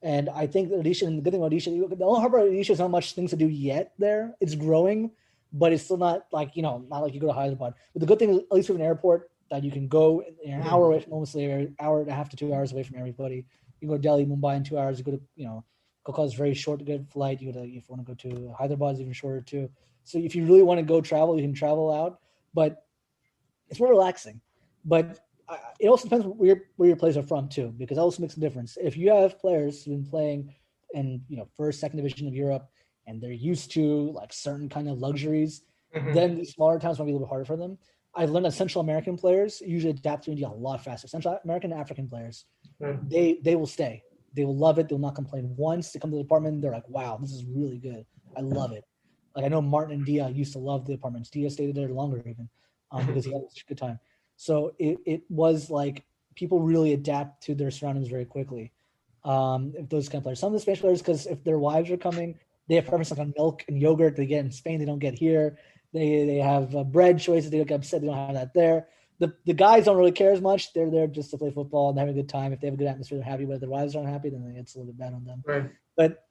And I think Odisha, and the good thing about Odisha, the only hard part of Odisha is not much things to do yet there. It's growing, but it's still not like, not like you go to Hyderabad. But the good thing is, at least we have an airport that you can go an hour away from, almost an hour and a half to 2 hours away from everybody. You can go to Delhi, Mumbai in 2 hours. You go to, Kolkata is very short to get flight. If you want to go to Hyderabad, it's even shorter too. So if you really want to go travel, you can travel out, but it's more relaxing. But it also depends where your players are from too, because that also makes a difference. If you have players who've been playing in first, second division of Europe, and they're used to like certain kind of luxuries, then the smaller towns might be a little bit harder for them. I've learned that Central American players usually adapt to India a lot faster. Central American and African players, they will stay. They will love it. They'll not complain. Once they come to the apartment, they're like, wow, this is really good. I love it. Like I know Martin and Dia used to love the apartments. Dia stayed there longer even because he had such a good time. So it was like people really adapt to their surroundings very quickly. If those kind of players. Some of the Spanish players, because if their wives are coming, they have preference on milk and yogurt they get in Spain, they don't get here. They have bread choices. They don't get upset. They don't have that there. The guys don't really care as much. They're there just to play football and have a good time. If they have a good atmosphere, they're happy. But if their wives aren't happy, then it's a little bit bad on them. Right. But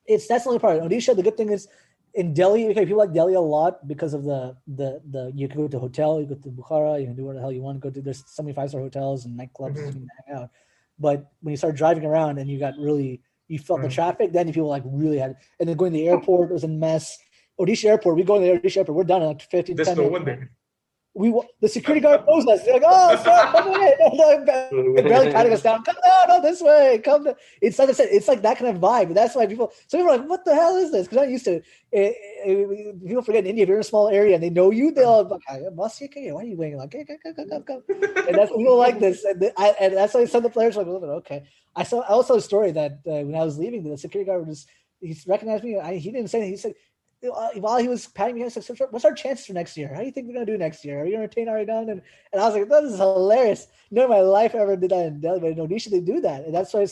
that's the only part. Odisha, the good thing is in Delhi, people like Delhi a lot because of the you can go to a hotel, you go to Bukhara, you can do whatever the hell you want to go to. There's so many 5-star hotels and nightclubs you can hang out. But when you start driving around and you felt the traffic, then people like really had, and then going to the airport, it was a mess. Odisha airport, we go to the Odisha airport, we're done in like 15 There's 10 no minutes. one there. The security guard knows us. They're like, oh, sir, come in. They're barely patting us down. Come down, not this way. Come down. It's like I said, it's like that kind of vibe. That's why some people are like, what the hell is this? Because I'm not used to it. People forget in India, if you're in a small area and they know you, they'll like, why are you waiting? Like, come. And that's people like this. And that's why some of the players are like, okay. I also saw a story that when I was leaving, the security guard he recognized me. He didn't say anything. He said, while he was patting me, he said, what's our chances for next year? How do you think we're going to do next year? Are you going to retain our down? And I was like, that is hilarious. Never in my life ever did that in Delhi, but in Odisha, they do that. And that's why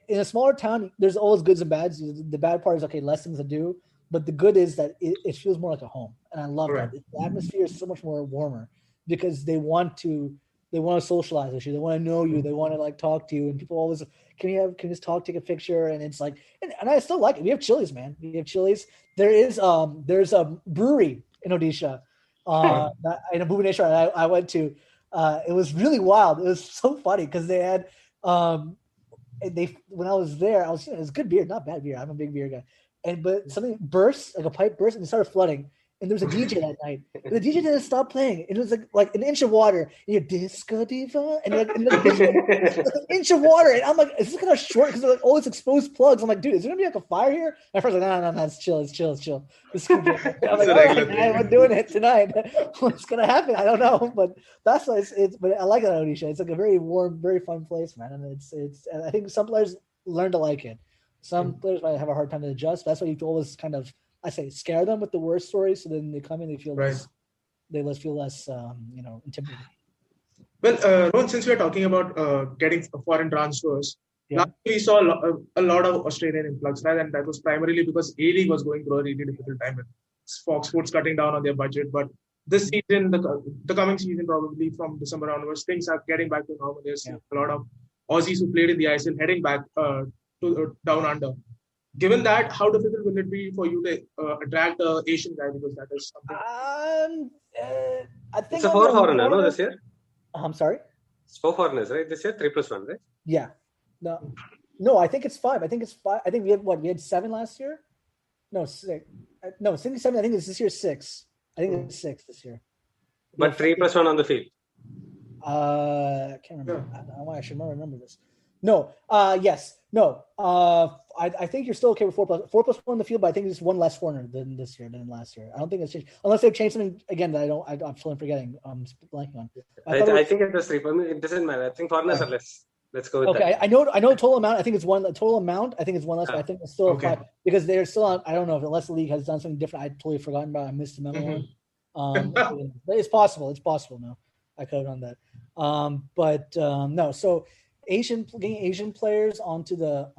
in a smaller town, there's always goods and bads. The bad part is, okay, less things to do. But the good is that it feels more like a home. And I love that. The atmosphere is so much more warmer because they want to socialize with you. They want to know you. They want to like talk to you. And people always, can you just talk, take a picture? And it's like, and I still like it. We have Chili's, man. We have Chili's. There's a brewery in Odisha, in Bhubaneswar I went to. It was really wild. It was so funny because they had, when I was there, it was good beer, not bad beer. I'm a big beer guy. But something burst, like a pipe burst, and it started flooding. And there was a DJ that night. And the DJ didn't stop playing. And it was like an inch of water. And you're disco diva. And like an inch of water. And I'm like, is this kind of short? Because they're like all these exposed plugs. I'm like, dude, is there gonna be like a fire here? And at first like, no, it's chill. This is I'm like, all right, man, we're doing it tonight. What's gonna happen? I don't know. But that's why but I like it on Odisha. It's like a very warm, very fun place, man. And it's I think some players learn to like it. Some players might have a hard time to adjust. That's why you always kind of, I say, scare them with the worst stories, so then they come in, they feel less intimidated. Well, Rohan, since we're talking about getting foreign transfers, last year we saw a lot of Australian influx, right? And that was primarily because A-League was going through a really difficult time with Fox Sports cutting down on their budget. But this season, the coming season, probably from December onwards, things are getting back to normal. There's a lot of Aussies who played in the ISL heading back to down under. Given that, how difficult will it be for you to attract an Asian guy? Because that is something. I think it's a 4 foreigner, no, this year? I'm sorry? It's 4 foreigners, right? This year, 3+1, right? Yeah. No, I think it's 5. I think it's 5. I think we had 7 last year? No, 6. No, 7. I think it's this year 6. I think it's 6 this year. But 3+1 on the field. I can't remember. I should remember this. No. Yes. No. I think you're still okay with 4+1 in the field, but I think it's one less foreigner than last year. I don't think it's changed unless they've changed something again that I'm still forgetting. I'm blanking on. I think it was 3. I mean, it doesn't matter. I think foreigners are less. Let's go with that. Okay, I know the total amount. I think it's one. The total amount. I think it's one less. But I think it's still 5 because they're still on. I don't know if unless the league has done something different. I totally forgotten about. I missed the memo on. But it's possible. It's possible now. I could have done that. But no. So. Getting Asian players onto so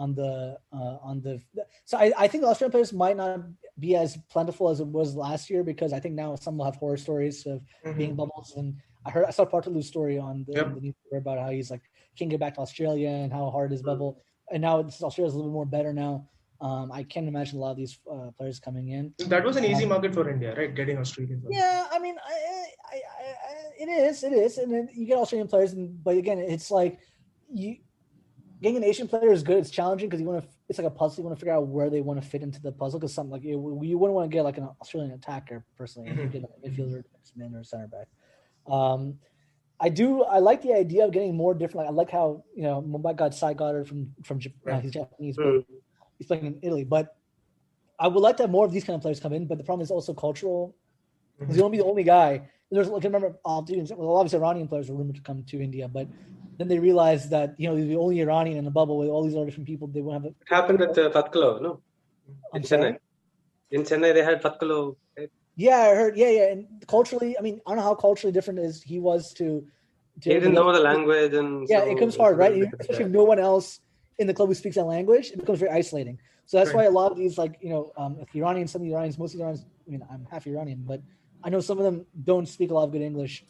I think the Australian players might not be as plentiful as it was last year because I think now some will have horror stories of being bubbles, and I saw Partalu's story on the newspaper about how he's like can't get back to Australia and how hard his bubble, and now Australia's a little bit more better now. I can't imagine a lot of these players coming in. That was an easy market for India, right? Getting Australian players. Yeah, I mean, it is, and then you get Australian players, but again, it's like. Getting an Asian player is good. It's challenging because you want to it's like a puzzle. You want to figure out where they want to fit into the puzzle because something like you wouldn't want to get like an Australian attacker personally. You get like a midfielder, batsman, or center back. I like the idea of getting more different. Like, I like how Mumbai got Sai Goddard from Japan. He's Japanese, but he's playing in Italy. But I would like to have more of these kind of players come in. But the problem is also cultural. He's going to be the only guy. There's like I remember obviously Iranian players were rumored to come to India, but then they realized that he's the only Iranian in the bubble with all these other different people. They won't have it. It happened at Fatkalo, no? In Chennai. In Chennai, they had Fatkalo. Right? Yeah, I heard. Yeah. And culturally, I mean, I don't know how culturally different he was to he didn't know the language. And yeah, it comes hard, right? Especially if no one else in the club who speaks that language, it becomes very isolating. So that's why a lot of these, like, if Iranians, some of the Iranians, most of the Iranians, I mean, I'm half Iranian, but I know some of them don't speak a lot of good English.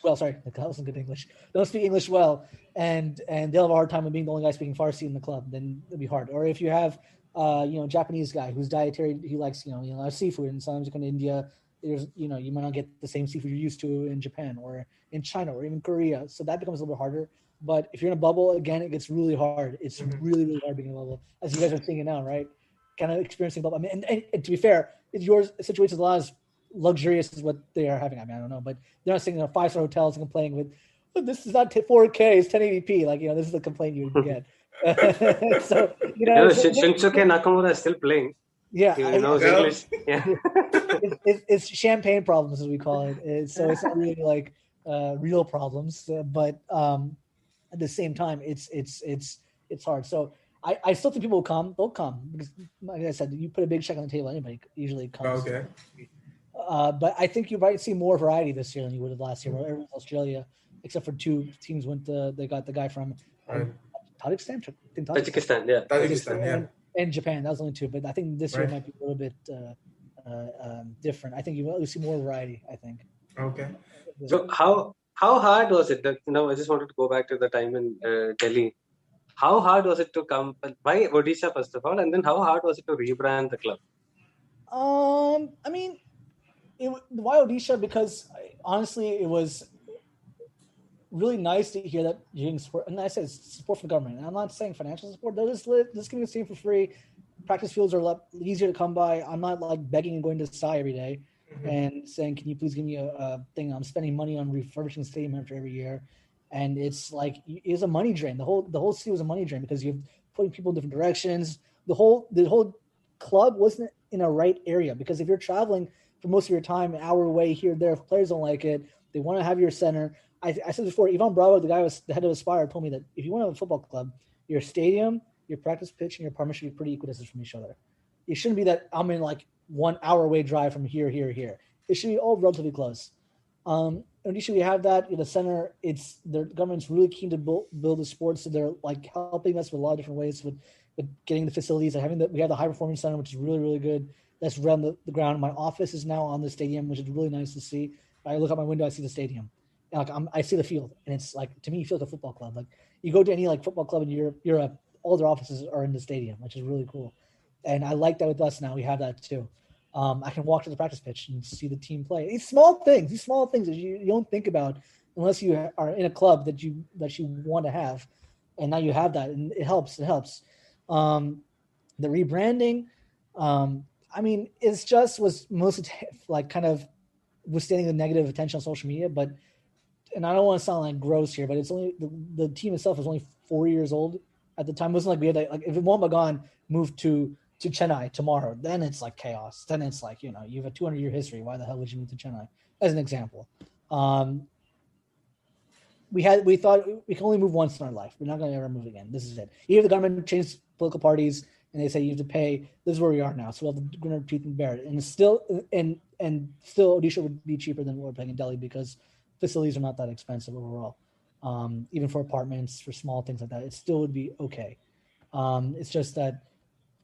Well, sorry, that wasn't good English. Don't speak English well, and they'll have a hard time with being the only guy speaking Farsi in the club. Then it'll be hard. Or if you have, Japanese guy who's dietary, he likes, seafood, and sometimes you come to India, there's, you might not get the same seafood you're used to in Japan or in China or even Korea. So that becomes a little bit harder. But if you're in a bubble, again, it gets really hard. It's really, really hard being in a bubble, as you guys are seeing it now, right? Kind of experiencing bubble. I mean, and to be fair, your situation is a lot as luxurious as what they are having. I mean, I don't know, but they're not staying in 5-star hotels and complaining with, this is not 4K, it's 1080p. Like, this is the complaint you would get. So, Shunsuke Nakamura is still playing. Yeah, he knows English. Yeah, it's champagne problems, as we call it. So it's not really like real problems, but at the same time, it's hard. So I still think people will come. They'll come because, like I said, you put a big check on the table, anybody usually comes. Okay. But I think you might see more variety this year than you would have last year. Where everyone in Australia, except for 2 teams, they got the guy from Tajikistan. Tajikistan, yeah. Tajikistan. And Japan. That was only 2, but I think this year might be a little bit different. I think you will see more variety. I think. Okay. So how hard was it? I just wanted to go back to the time in Delhi. How hard was it to come? Why Odisha first of all, and then how hard was it to rebrand the club? I mean, why Odisha? Because honestly, it was really nice to hear that you're getting support. And I said support from the government. And I'm not saying financial support. They're just giving us the team for free. Practice fields are a lot easier to come by. I'm not like begging and going to Sai every day and saying, can you please give me a thing? I'm spending money on refurbishing the stadium after every year. And it's like, it's a money drain. The whole city was a money drain because you're putting people in different directions. The whole club wasn't in a right area, because if you're traveling for most of your time, an hour away here, there, if players don't like it, they want to have your center. I said before, Ivan Bravo, the guy who was the head of Aspire, told me that if you want to have a football club, your stadium, your practice pitch, and your apartment should be pretty equidistant from each other. It shouldn't be that I'm in like 1 hour away drive from here. It should be all relatively close. Initially, we have that in the center. The government's really keen to build the sports, so they're like helping us with a lot of different ways with getting the facilities. We have the high performance center, which is really, really good. That's around the ground. My office is now on the stadium, which is really nice to see. I look out my window, I see the stadium. Like I see the field, and it's like, to me, it feels like a football club. Like you go to any like football club in Europe, all their offices are in the stadium, which is really cool. And I like that with us now. We have that too. I can walk to the practice pitch and see the team play. These small things that you don't think about unless you are in a club that you want to have, and now you have that, and it helps. The rebranding, I mean, it's just was mostly like kind of withstanding the negative attention on social media, but. And I don't want to sound like gross here, but it's only the team itself was only 4 years old at the time. It wasn't like we had like if Mohamed Bagan moved to Chennai tomorrow, then it's like chaos. Then it's like, you have a 200-year history. Why the hell would you move to Chennai? As an example, we thought we can only move once in our life. We're not going to ever move again. This is it. Either the government changed political parties and they say you have to pay. This is where we are now. So we'll have to repeat and bear it. And still Odisha would be cheaper than what we're paying in Delhi because facilities are not that expensive overall. Even for apartments, for small things like that, it still would be okay. It's just that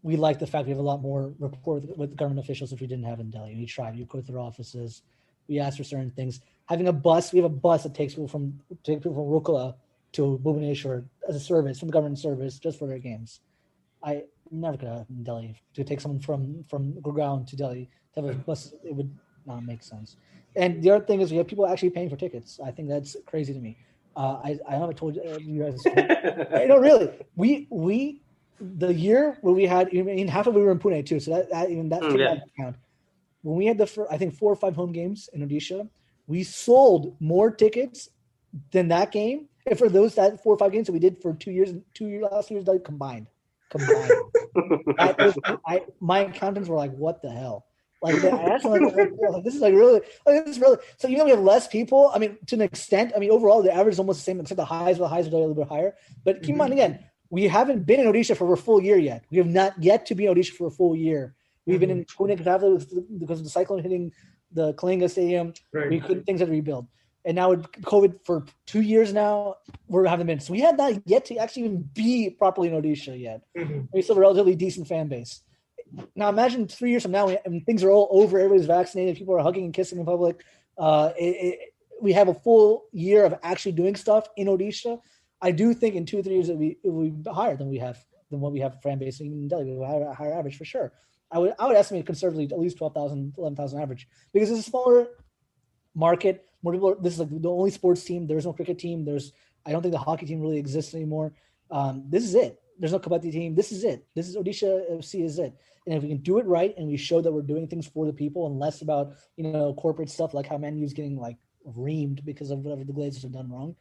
we like the fact we have a lot more rapport with government officials, which we didn't have in Delhi. We tried. We go through their offices. We ask for certain things. Having a bus, we have a bus that takes people from Rukla to Bhubaneswar as a service, from the government service, just for their games. I never could have in Delhi to take someone from Gurgaon to Delhi to have a bus. It would not make sense. And the other thing is we have people actually paying for tickets. I think that's crazy to me. I haven't told you guys. No, really. We the year where we had, half of it we were in Pune too, so that count. When we had I think 4 or 5 home games in Odisha, we sold more tickets than that game. And for that 4 or 5 games that we did for 2 years, last year's combined. My accountants were like, "What the hell?" Like, I asked them, like, "This is like really, this is really." So even though we have less people, I mean, to an extent, I mean, overall the average is almost the same, except the highs are a little bit higher. But keep in mind again, we haven't been in Odisha for a full year yet. We have not yet to be in Odisha for a full year. We've been in Pune because of the cyclone hitting the Kalinga Stadium. Right. Things had to rebuild. And now with COVID for 2 years now, we haven't been. So we had not yet to actually even be properly in Odisha yet. We still have a relatively decent fan base. Now imagine 3 years from now, and things are all over, everybody's vaccinated, people are hugging and kissing in public. We have a full year of actually doing stuff in Odisha. I do think in 2 or 3 years it will be higher than what we have fan base. Even in Delhi, we have a higher average for sure. I would estimate conservatively at least 12,000, 11,000 average, because it's a smaller market. More people. This is like the only sports team. There's no cricket team. I don't think the hockey team really exists anymore. This is it. There's no kabaddi team. This is it. This is Odisha FC is it. And if we can do it right and we show that we're doing things for the people and less about corporate stuff like how Man U's getting like reamed because of whatever the Glazers have done wrong.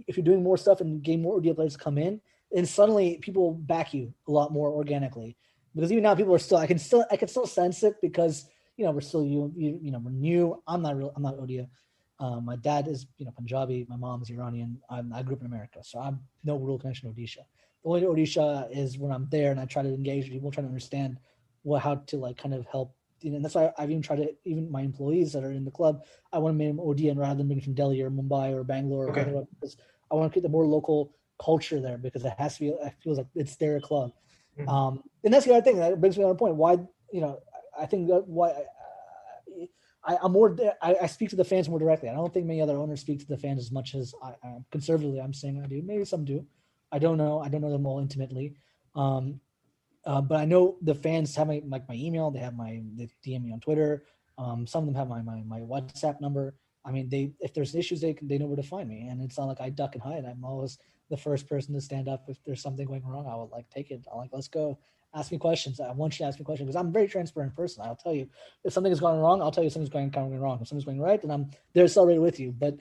If you're doing more stuff and getting more ODI players to come in, then suddenly people back you a lot more organically. Because even now people are still, I can still sense it because, we're still, we're new. I'm not Odia. My dad is, Punjabi. My mom is Iranian. I grew up in America. So I'm no real connection to Odisha. The only Odisha is when I'm there and I try to engage people, try to understand how to like kind of help. And that's why I've even tried to, even my employees that are in the club, I want to make them Odian rather than bring from Delhi or Mumbai or Bangalore. Okay. Or because I want to create the more local culture there because it has to be, it feels like it's their club. Mm-hmm. And that's the other thing that brings me to another point. Why, I think that why I'm more, I speak to the fans more directly. I don't think many other owners speak to the fans as much as I conservatively I'm saying I do. Maybe some do. I don't know. I don't know them all intimately. But I know the fans have my email. They DM me on Twitter. Some of them have my WhatsApp number. I mean, if there's issues, they know where to find me. And it's not like I duck and hide. I'm always the first person to stand up. If there's something going wrong, I would take it. Let's go. Ask me questions. I want you to ask me questions because I'm a very transparent person. I'll tell you if something is going wrong. I'll tell you something's going wrong. If something's going right, then I'm there celebrating with you. But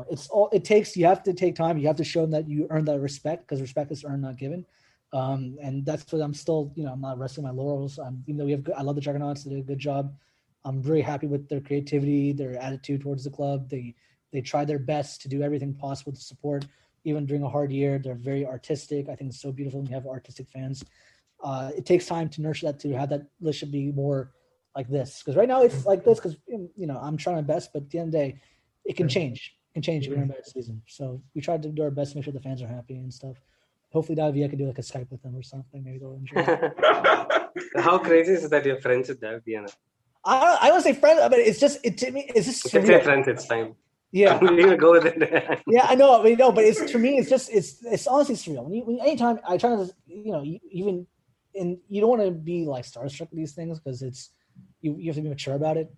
it's all it takes. You have to take time. You have to show them that you earn that respect because respect is earned, not given. And that's what I'm still. I'm not resting my laurels. Even though I love the Juggernauts. They did a good job. I'm very happy with their creativity, their attitude towards the club. They tried their best to do everything possible to support, even during a hard year. They're very artistic. I think it's so beautiful when you have artistic fans. It takes time to nurture that, to have that relationship be more like this. Because right now it's like this because, I'm trying my best, but at the end of the day, it can change. It can change during a better season. So we tried to do our best to make sure the fans are happy and stuff. Hopefully Davia can do a Skype with them or something. Maybe they'll enjoy it. How crazy is it that you're friends with Davia? I don't say friends, but it's just, to me, it's just surreal. You can say friends, it's fine. Yeah. We will go with it. Yeah, I know, but it's, to me, it's honestly surreal. Anytime I try to, even, and you don't want to be starstruck with these things because you have to be mature about it.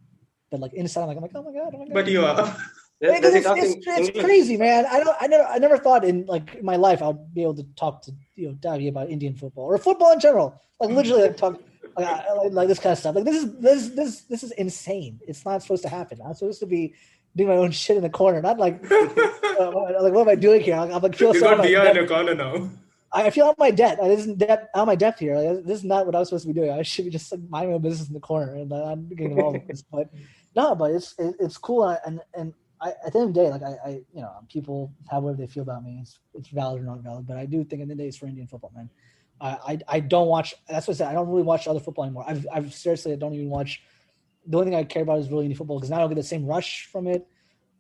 But inside, I'm like, oh my god. But you are. It's crazy, man. I never thought in my life I'd be able to talk to Davi about Indian football or football in general. Literally talk like this kind of stuff. This is insane. It's not supposed to happen. I'm supposed to be doing my own shit in the corner, not what am I doing here? I'm feel you got Dia in the corner now. I feel out my depth. Out my depth here. This is not what I was supposed to be doing. I should be just minding my own business in the corner, and I'm getting involved with this. But no, but it's cool, and at the end of the day, people have whatever they feel about me. It's valid or not valid, but I do think at the end of the day it's for Indian football, man. I don't watch. That's what I said. I don't really watch other football anymore. I've seriously, I don't even watch. The only thing I care about is really Indian football because now I don't get the same rush from it.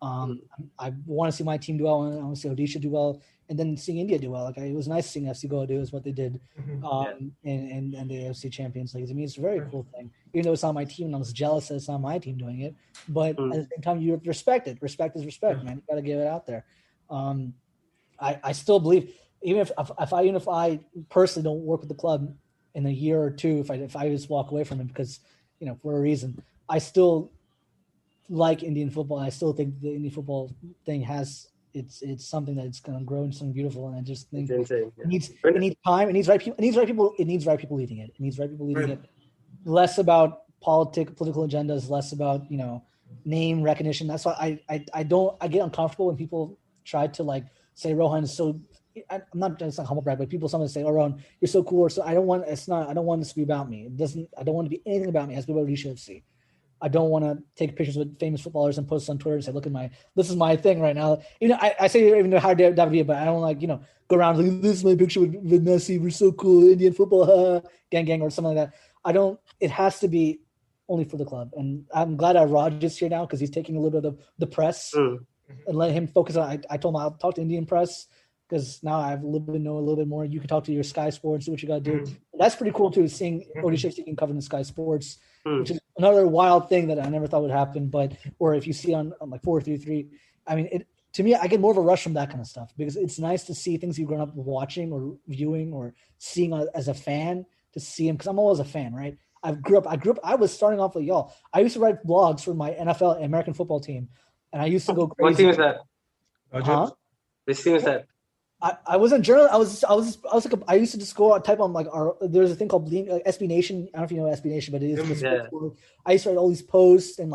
I want to see my team do well. I want to see Odisha do well, and then seeing India do well. It was nice seeing FC Goa do is what they did, and the AFC Champions League. I mean, it's a very cool thing. Even though it's not my team, and I was jealous that it's not my team doing it. But at the same time, you have to respect it. Respect is respect, man. You got to give it out there. I still believe, even if I personally don't work with the club in a year or two, if I just walk away from it because for a reason, I still like Indian football. I still think the Indian football thing has it's something that's going to grow into something beautiful. And I just think It's insane. it needs time. It needs right people. It needs right people. It needs right people leading it. It needs right people leading it. Less about political agendas, less about name recognition. That's why I get uncomfortable when people try to like say Rohan is so. I'm not just like humble brag, but people sometimes say, "Oh, Rohan, you're so cool." Or so I don't want. It's not. I don't want this to be about me. It doesn't. I don't want it to be anything about me. It has to be about Odisha FC. I don't want to take pictures with famous footballers and post on Twitter and say, "Look at this is my thing right now." I say even though how that would be, but I don't like go around like, "This is my picture with Messi. We're so cool, Indian football, gang," or something like that. I don't. It has to be only for the club, and I'm glad Raj is here now because he's taking a little bit of the press and let him focus on. I told him I'll talk to Indian press because now I have know a little bit more. You can talk to your Sky Sports, see what you got to do. That's pretty cool too. Seeing Odisha FC getting covered in Sky Sports. Which is another wild thing that I never thought would happen, or if you see on like 433, I mean, to me, I get more of a rush from that kind of stuff because it's nice to see things you've grown up watching or viewing or seeing as a fan to see them because I'm always a fan, right? I grew up. I was starting off with y'all. I used to write blogs for my NFL American football team, and I used to go crazy. What team is that? Huh? Which team is that? I wasn't journal. I was like I used to just go type on like there's a thing called SB Nation. I don't know if you know SB Nation, but it is. I used to write all these posts and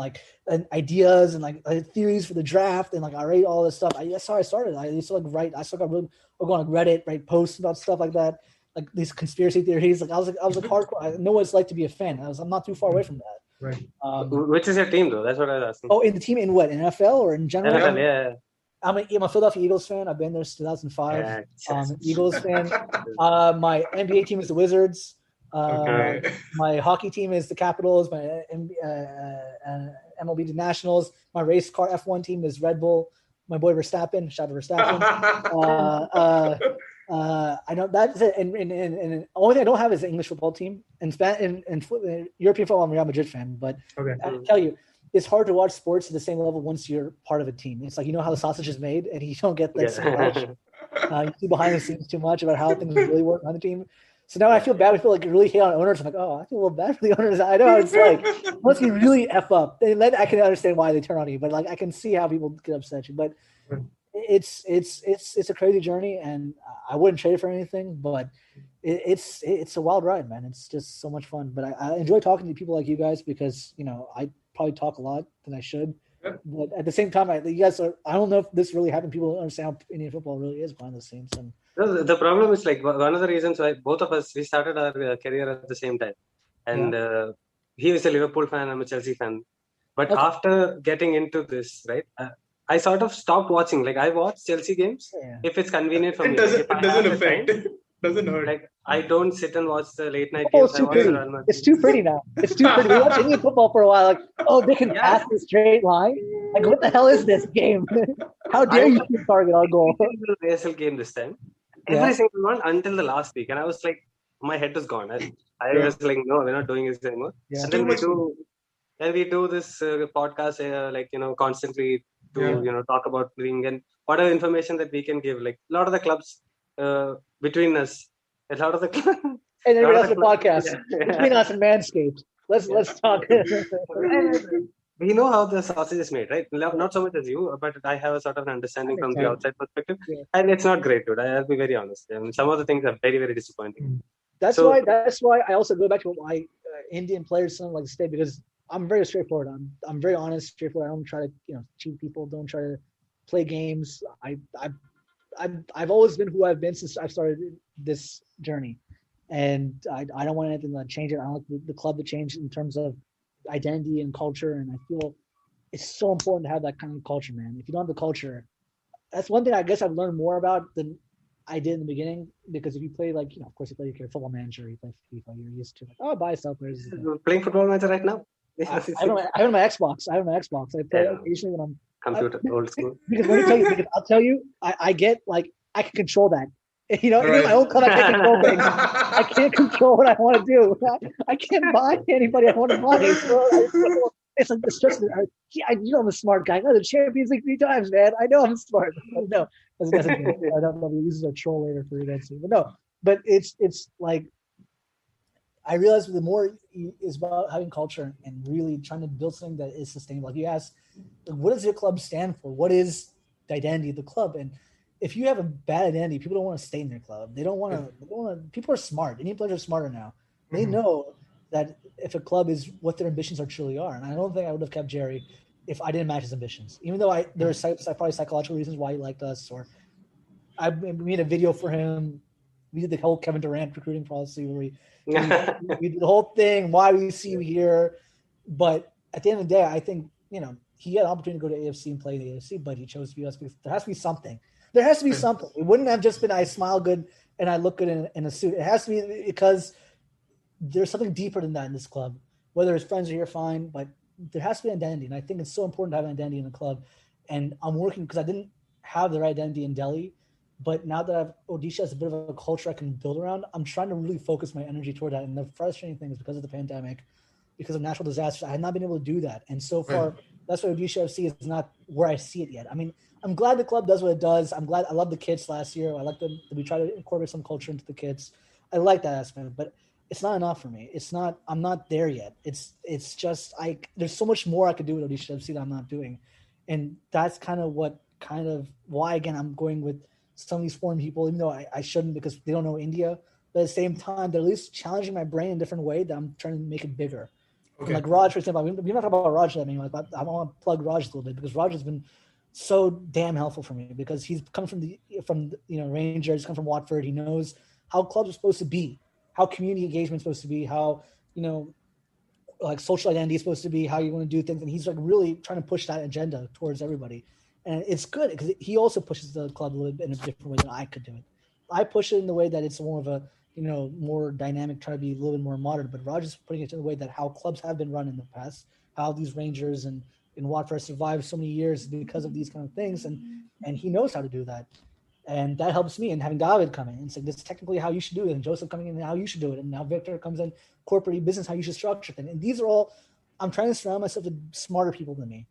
ideas and theories for the draft and I write all this stuff. That's how I started. I used to write. I started going on Reddit, write posts about stuff like that, like these conspiracy theories. I was hardcore. I know what it's like to be a fan. I'm not too far away from that. Right. Which is your team though? That's what I was asking. Oh, in the team in what? In NFL or in general? NFL, yeah. I'm a Philadelphia Eagles fan. I've been there since 2005. Eagles fan. My NBA team is the Wizards. My hockey team is the Capitals. My MLB Nationals. My race car F1 team is Red Bull. My boy Verstappen. Shout out to Verstappen. I know that's it. And the only thing I don't have is the English football team. In European football, I'm a Real Madrid fan. But I tell you, it's hard to watch sports at the same level once you're part of a team. It's like how the sausage is made, and you don't get that so much. You see behind the scenes too much about how things really work on the team. So now I feel bad. I feel really hate on owners. I'm like, I feel a little bad for the owners. I know how it's like. Once you really F up, then I can understand why they turn on you. But I can see how people get upset at you. But it's a crazy journey, and I wouldn't trade it for anything. But it's a wild ride, man. It's just so much fun. But I enjoy talking to people like you guys because I probably talk a lot than I should. But at the same time, you guys are. I don't know if this really happened. People don't understand how Indian football really is behind the scenes. And the problem is one of the reasons why both of us we started our career at the same time, and he is a Liverpool fan, I'm a Chelsea fan. But after getting into this, right, I sort of stopped watching. I watch Chelsea games if it's convenient for me. It doesn't affect. Doesn't hurt. I don't sit and watch the late night games. It's too pretty now. It's too pretty. We watch Indian football for a while. They can pass the straight line. What the hell is this game? How dare you shoot target on goal? The ASL game this time. Every single one until the last week, and I was like, my head was gone. I was like, no, we're not doing this anymore. Yeah. And then we do this podcast, constantly to talk about playing and whatever information that we can give. A lot of the clubs between us, a lot of the and everybody else in the podcast between us and Manscaped. Let's talk. We know how the sausage is made, right? Not so much as you, but I have a sort of understanding from the outside perspective, and it's not great, dude. I'll be very honest. Some of the things are very, very disappointing. That's why I also go back to why Indian players don't like to stay because I'm very straightforward. I'm very honest, straightforward. I don't try to cheat people. Don't try to play games. I've always been who I've been since I've started this journey, and I don't want anything to change it. I don't want the club to change in terms of identity and culture, and I feel it's so important to have that kind of culture, man. If you don't have the culture, that's one thing I guess I've learned more about than I did in the beginning, because if you play of course you play your football manager, you play FIFA, you're used to buy sell players. Playing football manager right now? I have my Xbox. I play occasionally when I'm computer old school. Because I'll tell you, I get I can control that. Even my own club, I can't control things. I can't control what I want to do. I can't buy anybody I want to buy. It's like the stress. I'm a smart guy. I know the Champions League 3 times, man. I know I'm smart. No, I don't know. This is a troll later for you, but no. But it's like I realize the more is about having culture and really trying to build something that is sustainable. Like you asked, what does your club stand for? What is identity of the club. And if you have a bad identity, people don't want to stay in their club. They don't want to. People are smart. Indian players are smarter now. They know that if a club is what their ambitions are truly are. And I don't think I would have kept Jerry if I didn't match his ambitions. Even though there are probably psychological reasons why he liked us, or I made a video for him. We did the whole Kevin Durant recruiting policy where we did the whole thing, why we see you here. But at the end of the day, I think, he had an opportunity to go to AFC and play the AFC, but he chose to be us because there has to be something. There has to be something. It wouldn't have just been I smile good and I look good in a suit. It has to be because there's something deeper than that in this club. Whether his friends are here, fine, but there has to be an identity. And I think it's so important to have an identity in the club. And I'm working because I didn't have the right identity in Delhi. But now that I have Odisha as a bit of a culture I can build around, I'm trying to really focus my energy toward that. And the frustrating thing is because of the pandemic, because of natural disasters, I have not been able to do that. And so far, that's why Odisha FC is not where I see it yet. I mean, I'm glad the club does what it does. I'm glad. I love the kids last year. I like that we try to incorporate some culture into the kids. I like that aspect, but it's not enough for me. It's not. I'm not there yet. It's just there's so much more I could do with Odisha FC that I'm not doing, and that's kind of why again I'm going with some of these foreign people, even though I shouldn't because they don't know India. But at the same time, they're at least challenging my brain in a different way that I'm trying to make it bigger. Okay. Like Raj, for example, we're not talking about Raj that many, but I want to plug Raj a little bit because Raj has been so damn helpful for me because he's come from Rangers, come from Watford. He knows how clubs are supposed to be, how community engagement is supposed to be, how like social identity is supposed to be, how you want to do things, and he's like really trying to push that agenda towards everybody. And it's good because he also pushes the club a little bit in a different way than I could do it. I push it in the way that it's more of a, more dynamic, try to be a little bit more modern. But Roger's putting it in the way that how clubs have been run in the past, how these Rangers and Watford survived so many years because of these kind of things. And he knows how to do that. And that helps me. And having David come in and say, this is technically how you should do it. And Joseph coming in and how you should do it. And now Victor comes in, corporate business, how you should structure things. And these are all, I'm trying to surround myself with smarter people than me.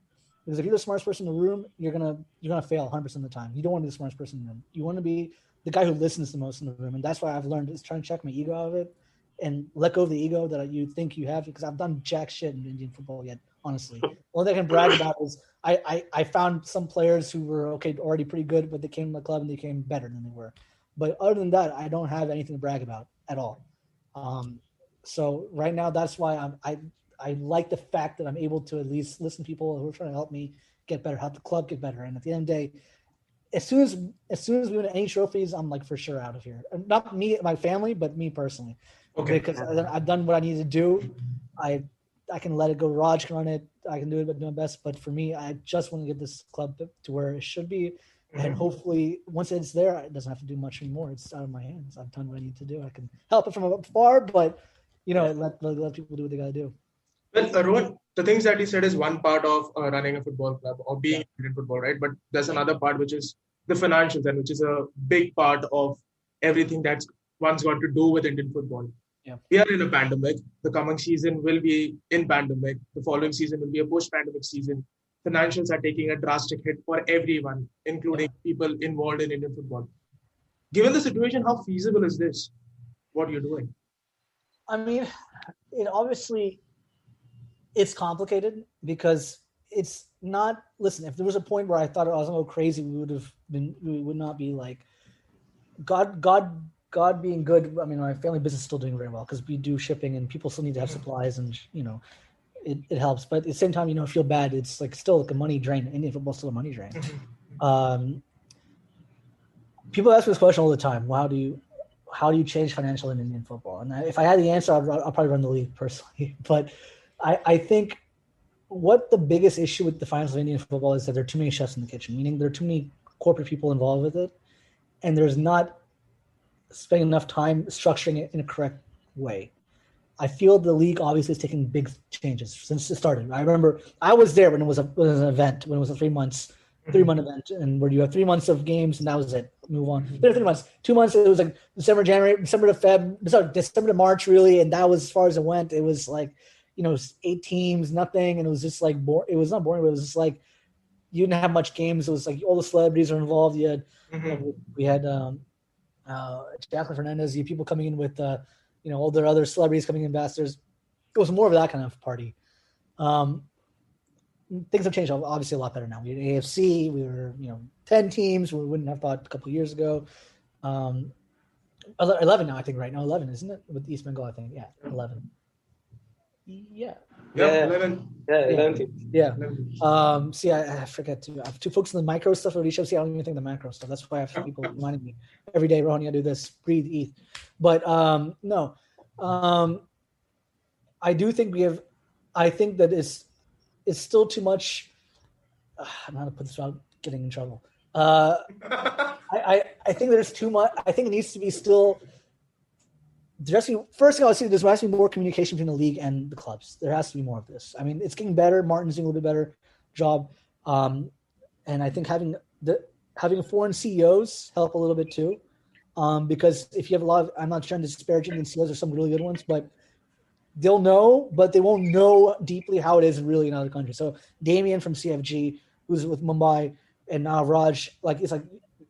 Because if you're the smartest person in the room, you're gonna fail 100% of the time. You don't want to be the smartest person in the room. You want to be the guy who listens the most in the room, and that's why I've learned is trying to check my ego out of it and let go of the ego that you think you have. Because I've done jack shit in Indian football yet, honestly. All I can brag about is I found some players who were already pretty good, but they came to the club and they came better than they were. But other than that, I don't have anything to brag about at all. So right now, that's why I like the fact that I'm able to at least listen to people who are trying to help me get better, help the club get better. And at the end of the day, as soon as we win any trophies, I'm like for sure out of here. Not me, my family, but me personally. Okay. Because I've done what I need to do. I can let it go. Raj can run it. I can do it, but do my best. But for me, I just want to get this club to where it should be. And hopefully, once it's there, it doesn't have to do much anymore. It's out of my hands. I've done what I need to do. I can help it from afar, but let people do what they got to do. Well, Rohan, the things that you said is one part of running a football club or being in football, right? But there's another part which is the financials, and which is a big part of everything that's one's got to do with Indian football. Yeah. We are in a pandemic. The coming season will be in pandemic. The following season will be a post-pandemic season. Financials are taking a drastic hit for everyone, including people involved in Indian football. Given the situation, how feasible is this? What you're doing? I mean, it's complicated because it's not. Listen, if there was a point where I thought I was going to go crazy, we would not be like God being good. I mean, my family business is still doing very well because we do shipping and people still need to have supplies, and it helps. But at the same time, I feel bad. It's like still like a money drain. Indian football is still a money drain. People ask me this question all the time. Well, how do you change financial in Indian football? And if I had the answer, I'll probably run the league personally. But I think what the biggest issue with the finance of Indian football is that there are too many chefs in the kitchen, meaning there are too many corporate people involved with it, and there's not spending enough time structuring it in a correct way. I feel the league obviously is taking big changes since it started. I remember I was there when it was an event, when it was a 3-month event, and where you have 3 months of games, and that was it. Move on. 3 months, 2 months. It was like December to March, really, and that was as far as it went. It was like 8 teams, nothing, and it was just like it was not boring, but it was just like you didn't have much games. It was like all the celebrities are involved. You had we had Jacqueline Fernandez, you people coming in with all their other celebrities coming in, ambassadors. It was more of that kind of party. things have changed obviously a lot better now. We had AFC. We were 10 teams. We wouldn't have thought a couple of years ago. 11 now, I think. Right now, 11, isn't it? With East Bengal, I think. Yeah, 11. Yeah. Yeah, 11. Yeah, 11. Yeah. See, I forget to. I have to focus on the micro stuff of Odisha FC. I don't even think the macro stuff. That's why I have people reminding me every day, Rohan, you gotta do this, breathe, eat. But no. I do think I think that it's still too much. I don't know how to put this without getting in trouble. I think there's too much. I think it needs to be still. First thing I would say, there has to be more communication between the league and the clubs. There has to be more of this. I mean, it's getting better. Martin's doing a little bit better job, and I think having foreign CEOs help a little bit too, because if you have a lot of, I'm not trying to disparage Indian CEOs, there's some really good ones, but they'll know, but they won't know deeply how it is really in other countries. So Damien from CFG, who's with Mumbai, and now Raj, it's like,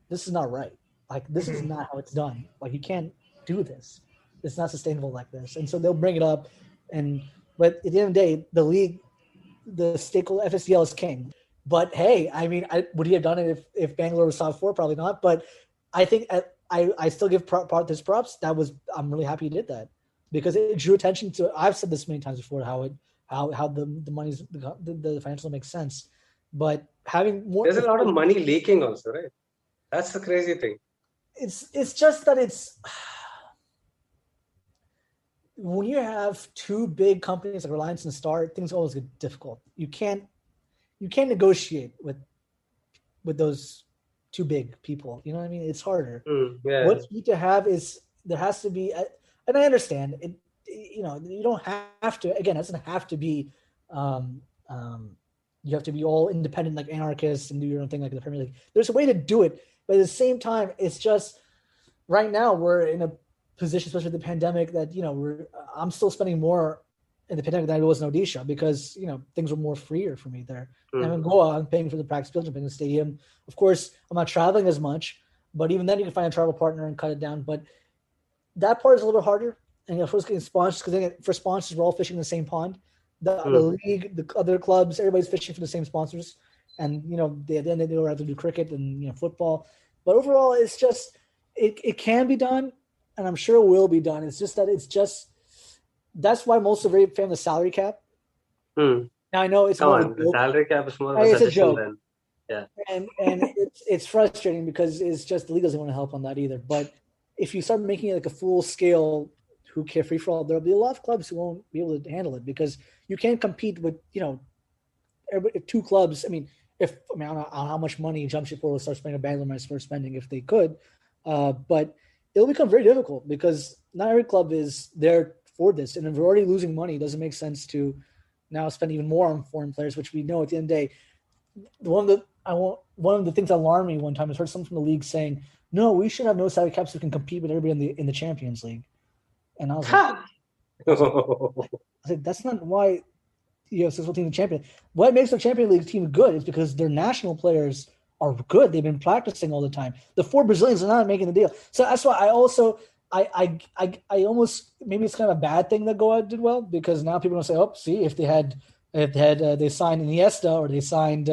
this is not right. Like, this is not how it's done. Like, you can't do this. It's not sustainable like this. And so they'll bring it up. But at the end of the day, the league, the stakeholder FSDL is king. But hey, I mean, would he have done it if Bangalore was top 4? Probably not. But I think I still give this props. I'm really happy he did that, because it drew attention to. I've said this many times before, how the money's the financial makes sense, but having more. There's a lot of money leaking also, right? That's the crazy thing. It's just that it's. When you have two big companies like Reliance and Star, things always get difficult. You can't negotiate with those two big people. You know what I mean? It's harder. Yeah. What you need to have is there has to be, and I understand it. You don't have to. Again, it doesn't have to be. You have to be all independent like anarchists and do your own thing like the Premier League. There's a way to do it, but at the same time, it's just right now we're in a position, especially with the pandemic, that I'm still spending more in the pandemic than I was in Odisha, because things were more freer for me there. I'm in Goa, I'm paying for the practice field, I'm paying the stadium. Of course, I'm not traveling as much, but even then you can find a travel partner and cut it down. But that part is a little bit harder. And first getting sponsors, because for sponsors we're all fishing in the same pond. The league, the other clubs, everybody's fishing for the same sponsors, and they then they don't have to do cricket and football. But overall, it's just it can be done. And I'm sure it will be done. It's just that that's why most are very fan of the salary cap. Now I know it's the salary cap is more of a suggestion than, yeah. And it's frustrating because it's just the league doesn't want to help on that either. But if you start making it like a full scale, who care free for all, there'll be a lot of clubs who won't be able to handle it, because you can't compete with if two clubs. I don't know how much money Jamshedpur will start spending, Bangalore might start spending if they could, but it'll become very difficult because not every club is there for this. And if we're already losing money, it doesn't make sense to now spend even more on foreign players, which we know at the end of the day. One of the things that alarmed me one time is heard someone from the league saying, no, we should have no salary caps so we can compete with everybody in the Champions League. And I was like, that's not why you have a successful team in the champion. What makes the Champions League team good is because their national players are good. They've been practicing all the time. The 4 Brazilians are not making the deal. So that's why I also I almost, maybe it's kind of a bad thing that Goa did well, because now people are going to say, see, if they signed Iniesta, or they signed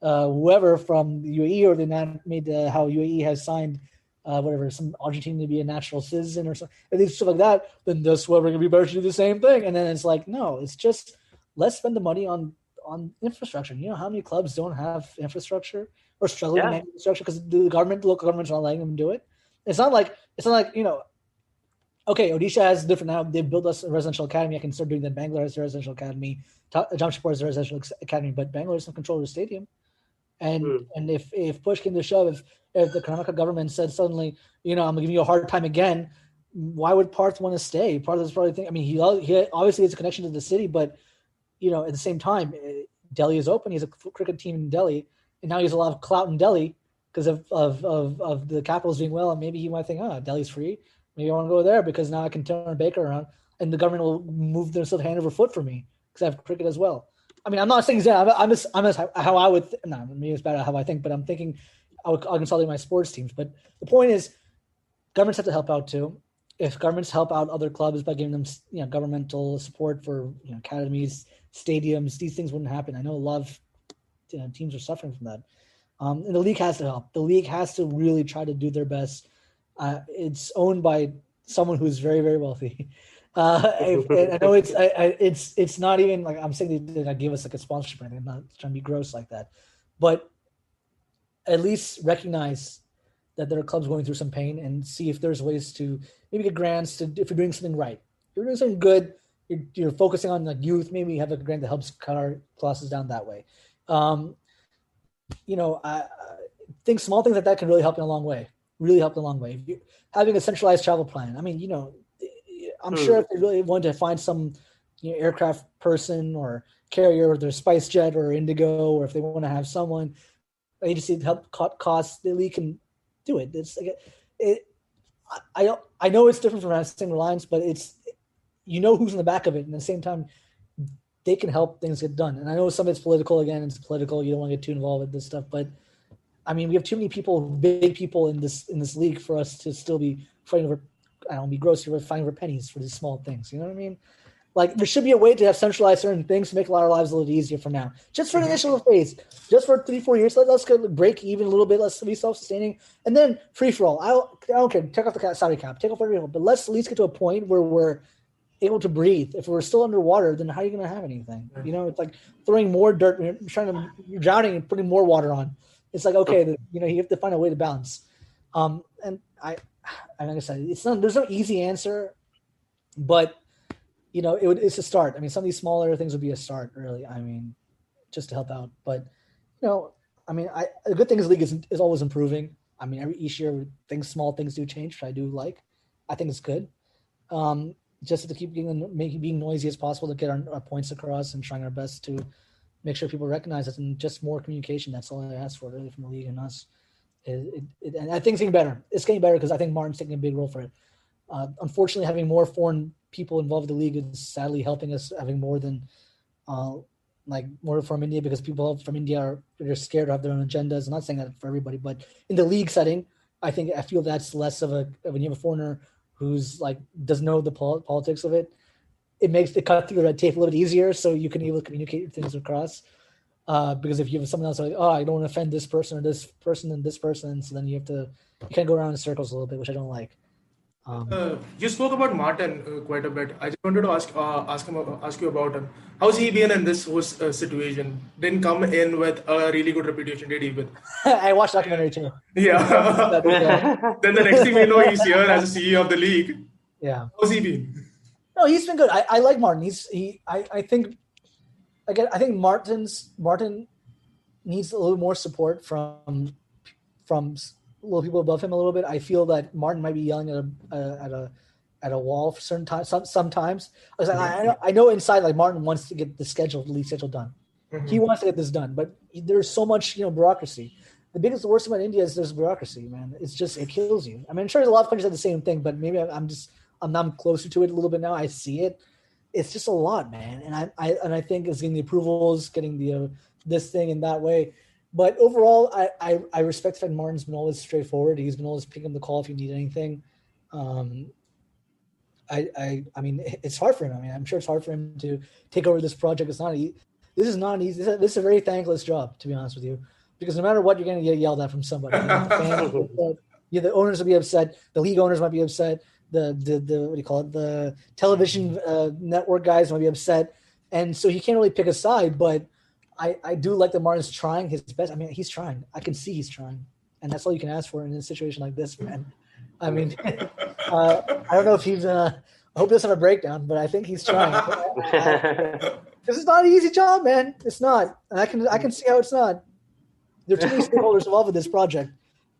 whoever from the UAE, or they not made how UAE has signed some Argentine to be a natural citizen or something, and stuff like that, then this whoever can be better to do the same thing. And then it's like, no, it's just let's spend the money on infrastructure. You know how many clubs don't have infrastructure or struggling to make infrastructure because the local government's not letting them do it? It's not like okay, Odisha has different now. They've built us a residential academy. I can start doing that. Bangalore has a residential academy. Jamshedpur has a residential academy, but Bangalore doesn't control the stadium. And if push came to shove, if the Karnataka government said suddenly, I'm giving you a hard time again, why would Parth want to stay? Parth is probably thinking, he obviously has a connection to the city, but at the same time, Delhi is open. He has a cricket team in Delhi, and now he has a lot of clout in Delhi because of the Capitals doing well. And maybe he might think, Delhi's free. Maybe I want to go there because now I can turn Baker around, and the government will move themselves hand over foot for me because I have cricket as well. I'm not saying that. I'm just how I would. Maybe it's bad how I think, but I'm thinking I'll consolidate my sports teams. But the point is, governments have to help out too. if governments help out other clubs by giving them, governmental support for, academies, stadiums, these things wouldn't happen. I know a lot of teams are suffering from that. And the league has to help. The league has to really try to do their best. It's owned by someone who's very, very wealthy. I know it's not even like I'm saying they give us like a sponsorship or anything. I'm not trying to be gross like that, but at least recognize that there are clubs going through some pain and see if there's ways to maybe get grants to, if you're doing something right. If you're doing something good, you're focusing on like youth, maybe you have a grant that helps cut our losses down that way. I think small things like that can really help in a long way. Really help in a long way. Having a centralized travel plan. I mean, I'm sure if they really want to find some aircraft person or carrier, or their SpiceJet or Indigo, or if they want to have someone agency to help cut costs, the league can do it. It's like I know it's different from Racing Reliance, but it's who's in the back of it, and at the same time they can help things get done. And I know some of it's political. Again, it's political. You don't want to get too involved with this stuff, but I mean, we have too many people, big people in this league for us to still be fighting over. I don't be gross here, but fighting over pennies for these small things. You know what I mean? Like there should be a way to have centralized certain things to make a lot of our lives a little easier for now. Just for the initial phase, just for 3-4 years. Let's go break even a little bit. Let's be self-sustaining, and then free for all. I don't care. Take off the salary cap. Take off everything. But let's at least get to a point where we're able to breathe. If we're still underwater, then how are you going to have anything? It's like throwing more dirt. You're drowning and putting more water on. It's like, okay, you have to find a way to balance. And like I said, there's no easy answer, but it's a start. I mean, some of these smaller things would be a start, really. I mean, just to help out. But the good thing is the league is always improving. I mean, each year small things do change, which I do like. I think it's good. Just to keep being noisy as possible to get our points across and trying our best to make sure people recognize us, and just more communication. That's all I ask for, really, from the league and us. And I think it's getting better. It's getting better because I think Martin's taking a big role for it. Unfortunately, having more foreign people involved in the league is sadly helping us having more than more from India, because people from India are scared to have their own agendas. I'm not saying that for everybody, but in the league setting, I feel that's less of when you have a foreigner who's doesn't know the politics of it. It makes it cut through the red tape a little bit easier, so you can able to communicate things across. Because if you have someone else I don't want to offend this person or this person and this person, so then you can't go around in circles a little bit, which I don't like. You spoke about Martin quite a bit. I just wanted to ask you about him. How's he been in this whole situation? Didn't come in with a really good reputation, did he? I watched the documentary too. Yeah. Then the next thing we know, he's here as a CEO of the league. Yeah. How's he been? No, he's been good. I like Martin. I think Martin needs a little more support from little people above him a little bit. I feel that Martin might be yelling at a wall for certain times. Sometimes I know inside Martin wants to get the league schedule done. Mm-hmm. He wants to get this done, but there's so much bureaucracy. The worst about India is there's bureaucracy, man. It kills you. I mean, I'm sure a lot of countries have the same thing, but maybe I'm closer to it a little bit now. I see it. It's just a lot, man. And I think it's getting the approvals, getting the this thing in that way. But overall, I respect that Martin's been always straightforward. He's been always picking up the call if you need anything. I mean, it's hard for him. I mean, I'm sure it's hard for him to take over this project. This is not easy. This is a very thankless job, to be honest with you, because no matter what, you're going to get yelled at from somebody. The owners will be upset. The league owners might be upset. The what do you call it? The television network guys might be upset, and so he can't really pick a side. But I do like that Martin's trying his best. I mean, he's trying. I can see he's trying, and that's all you can ask for in a situation like this, man. I mean, I don't know if he's. I hope he doesn't have a breakdown, but I think he's trying. This is not an easy job, man. It's not, and I can see how it's not. There are too many stakeholders involved with this project.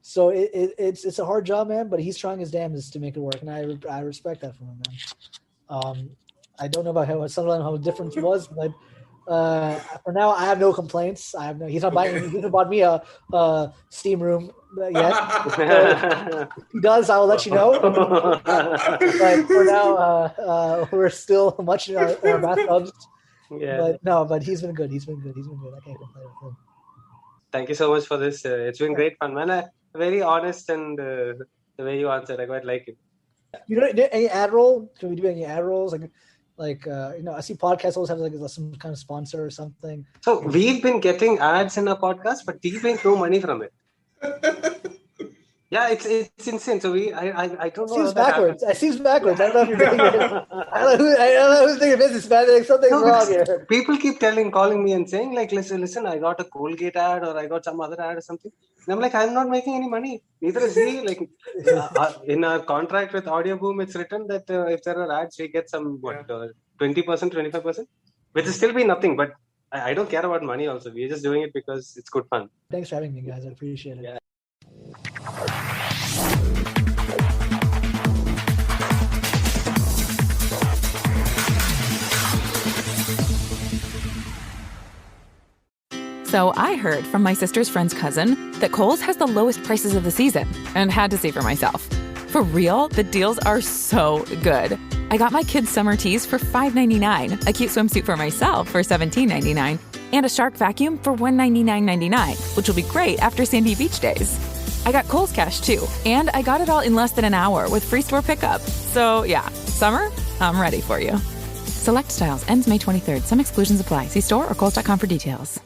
So it's a hard job, man, but he's trying his damnedest to make it work, and I respect that from him, man. I don't know about how different it was, but for now I have no complaints. He's not bought me a steam room yet. So if he does, I will let you know. But for now, we're still much in our bathtubs. Yeah. But he's been good. He's been good. I can't complain with him. Thank you so much for this. It's been great fun, man. Very honest, and the way you answered, I quite like it. You know, any ad roll? Should we do any ad rolls? I see podcasts always have like some kind of sponsor or something. So we've been getting ads in our podcast, but we make no money from it. Yeah, it's insane. So I don't know. It seems backwards. I don't know if you're doing it. I don't know who's doing business, man. Like, something's wrong here. People keep calling me and saying like, listen, I got a Colgate ad or I got some other ad or something. And I'm like, I'm not making any money. Neither is he. Like in our contract with Audio Boom, it's written that if there are ads, we get some 20%, 25%, which will still be nothing. But I don't care about money. Also, we're just doing it because it's good fun. Thanks for having me, guys. I appreciate it. Yeah. So I heard from my sister's friend's cousin that Kohl's has the lowest prices of the season and had to see for myself. For real, the deals are so good. I got my kids' summer tees for $5.99, a cute swimsuit for myself for $17.99, and a Shark vacuum for $199.99, which will be great after Sandy Beach days. I got Kohl's Cash too, and I got it all in less than an hour with free store pickup. So yeah, summer, I'm ready for you. Select styles ends May 23rd. Some exclusions apply. See store or Kohl's.com for details.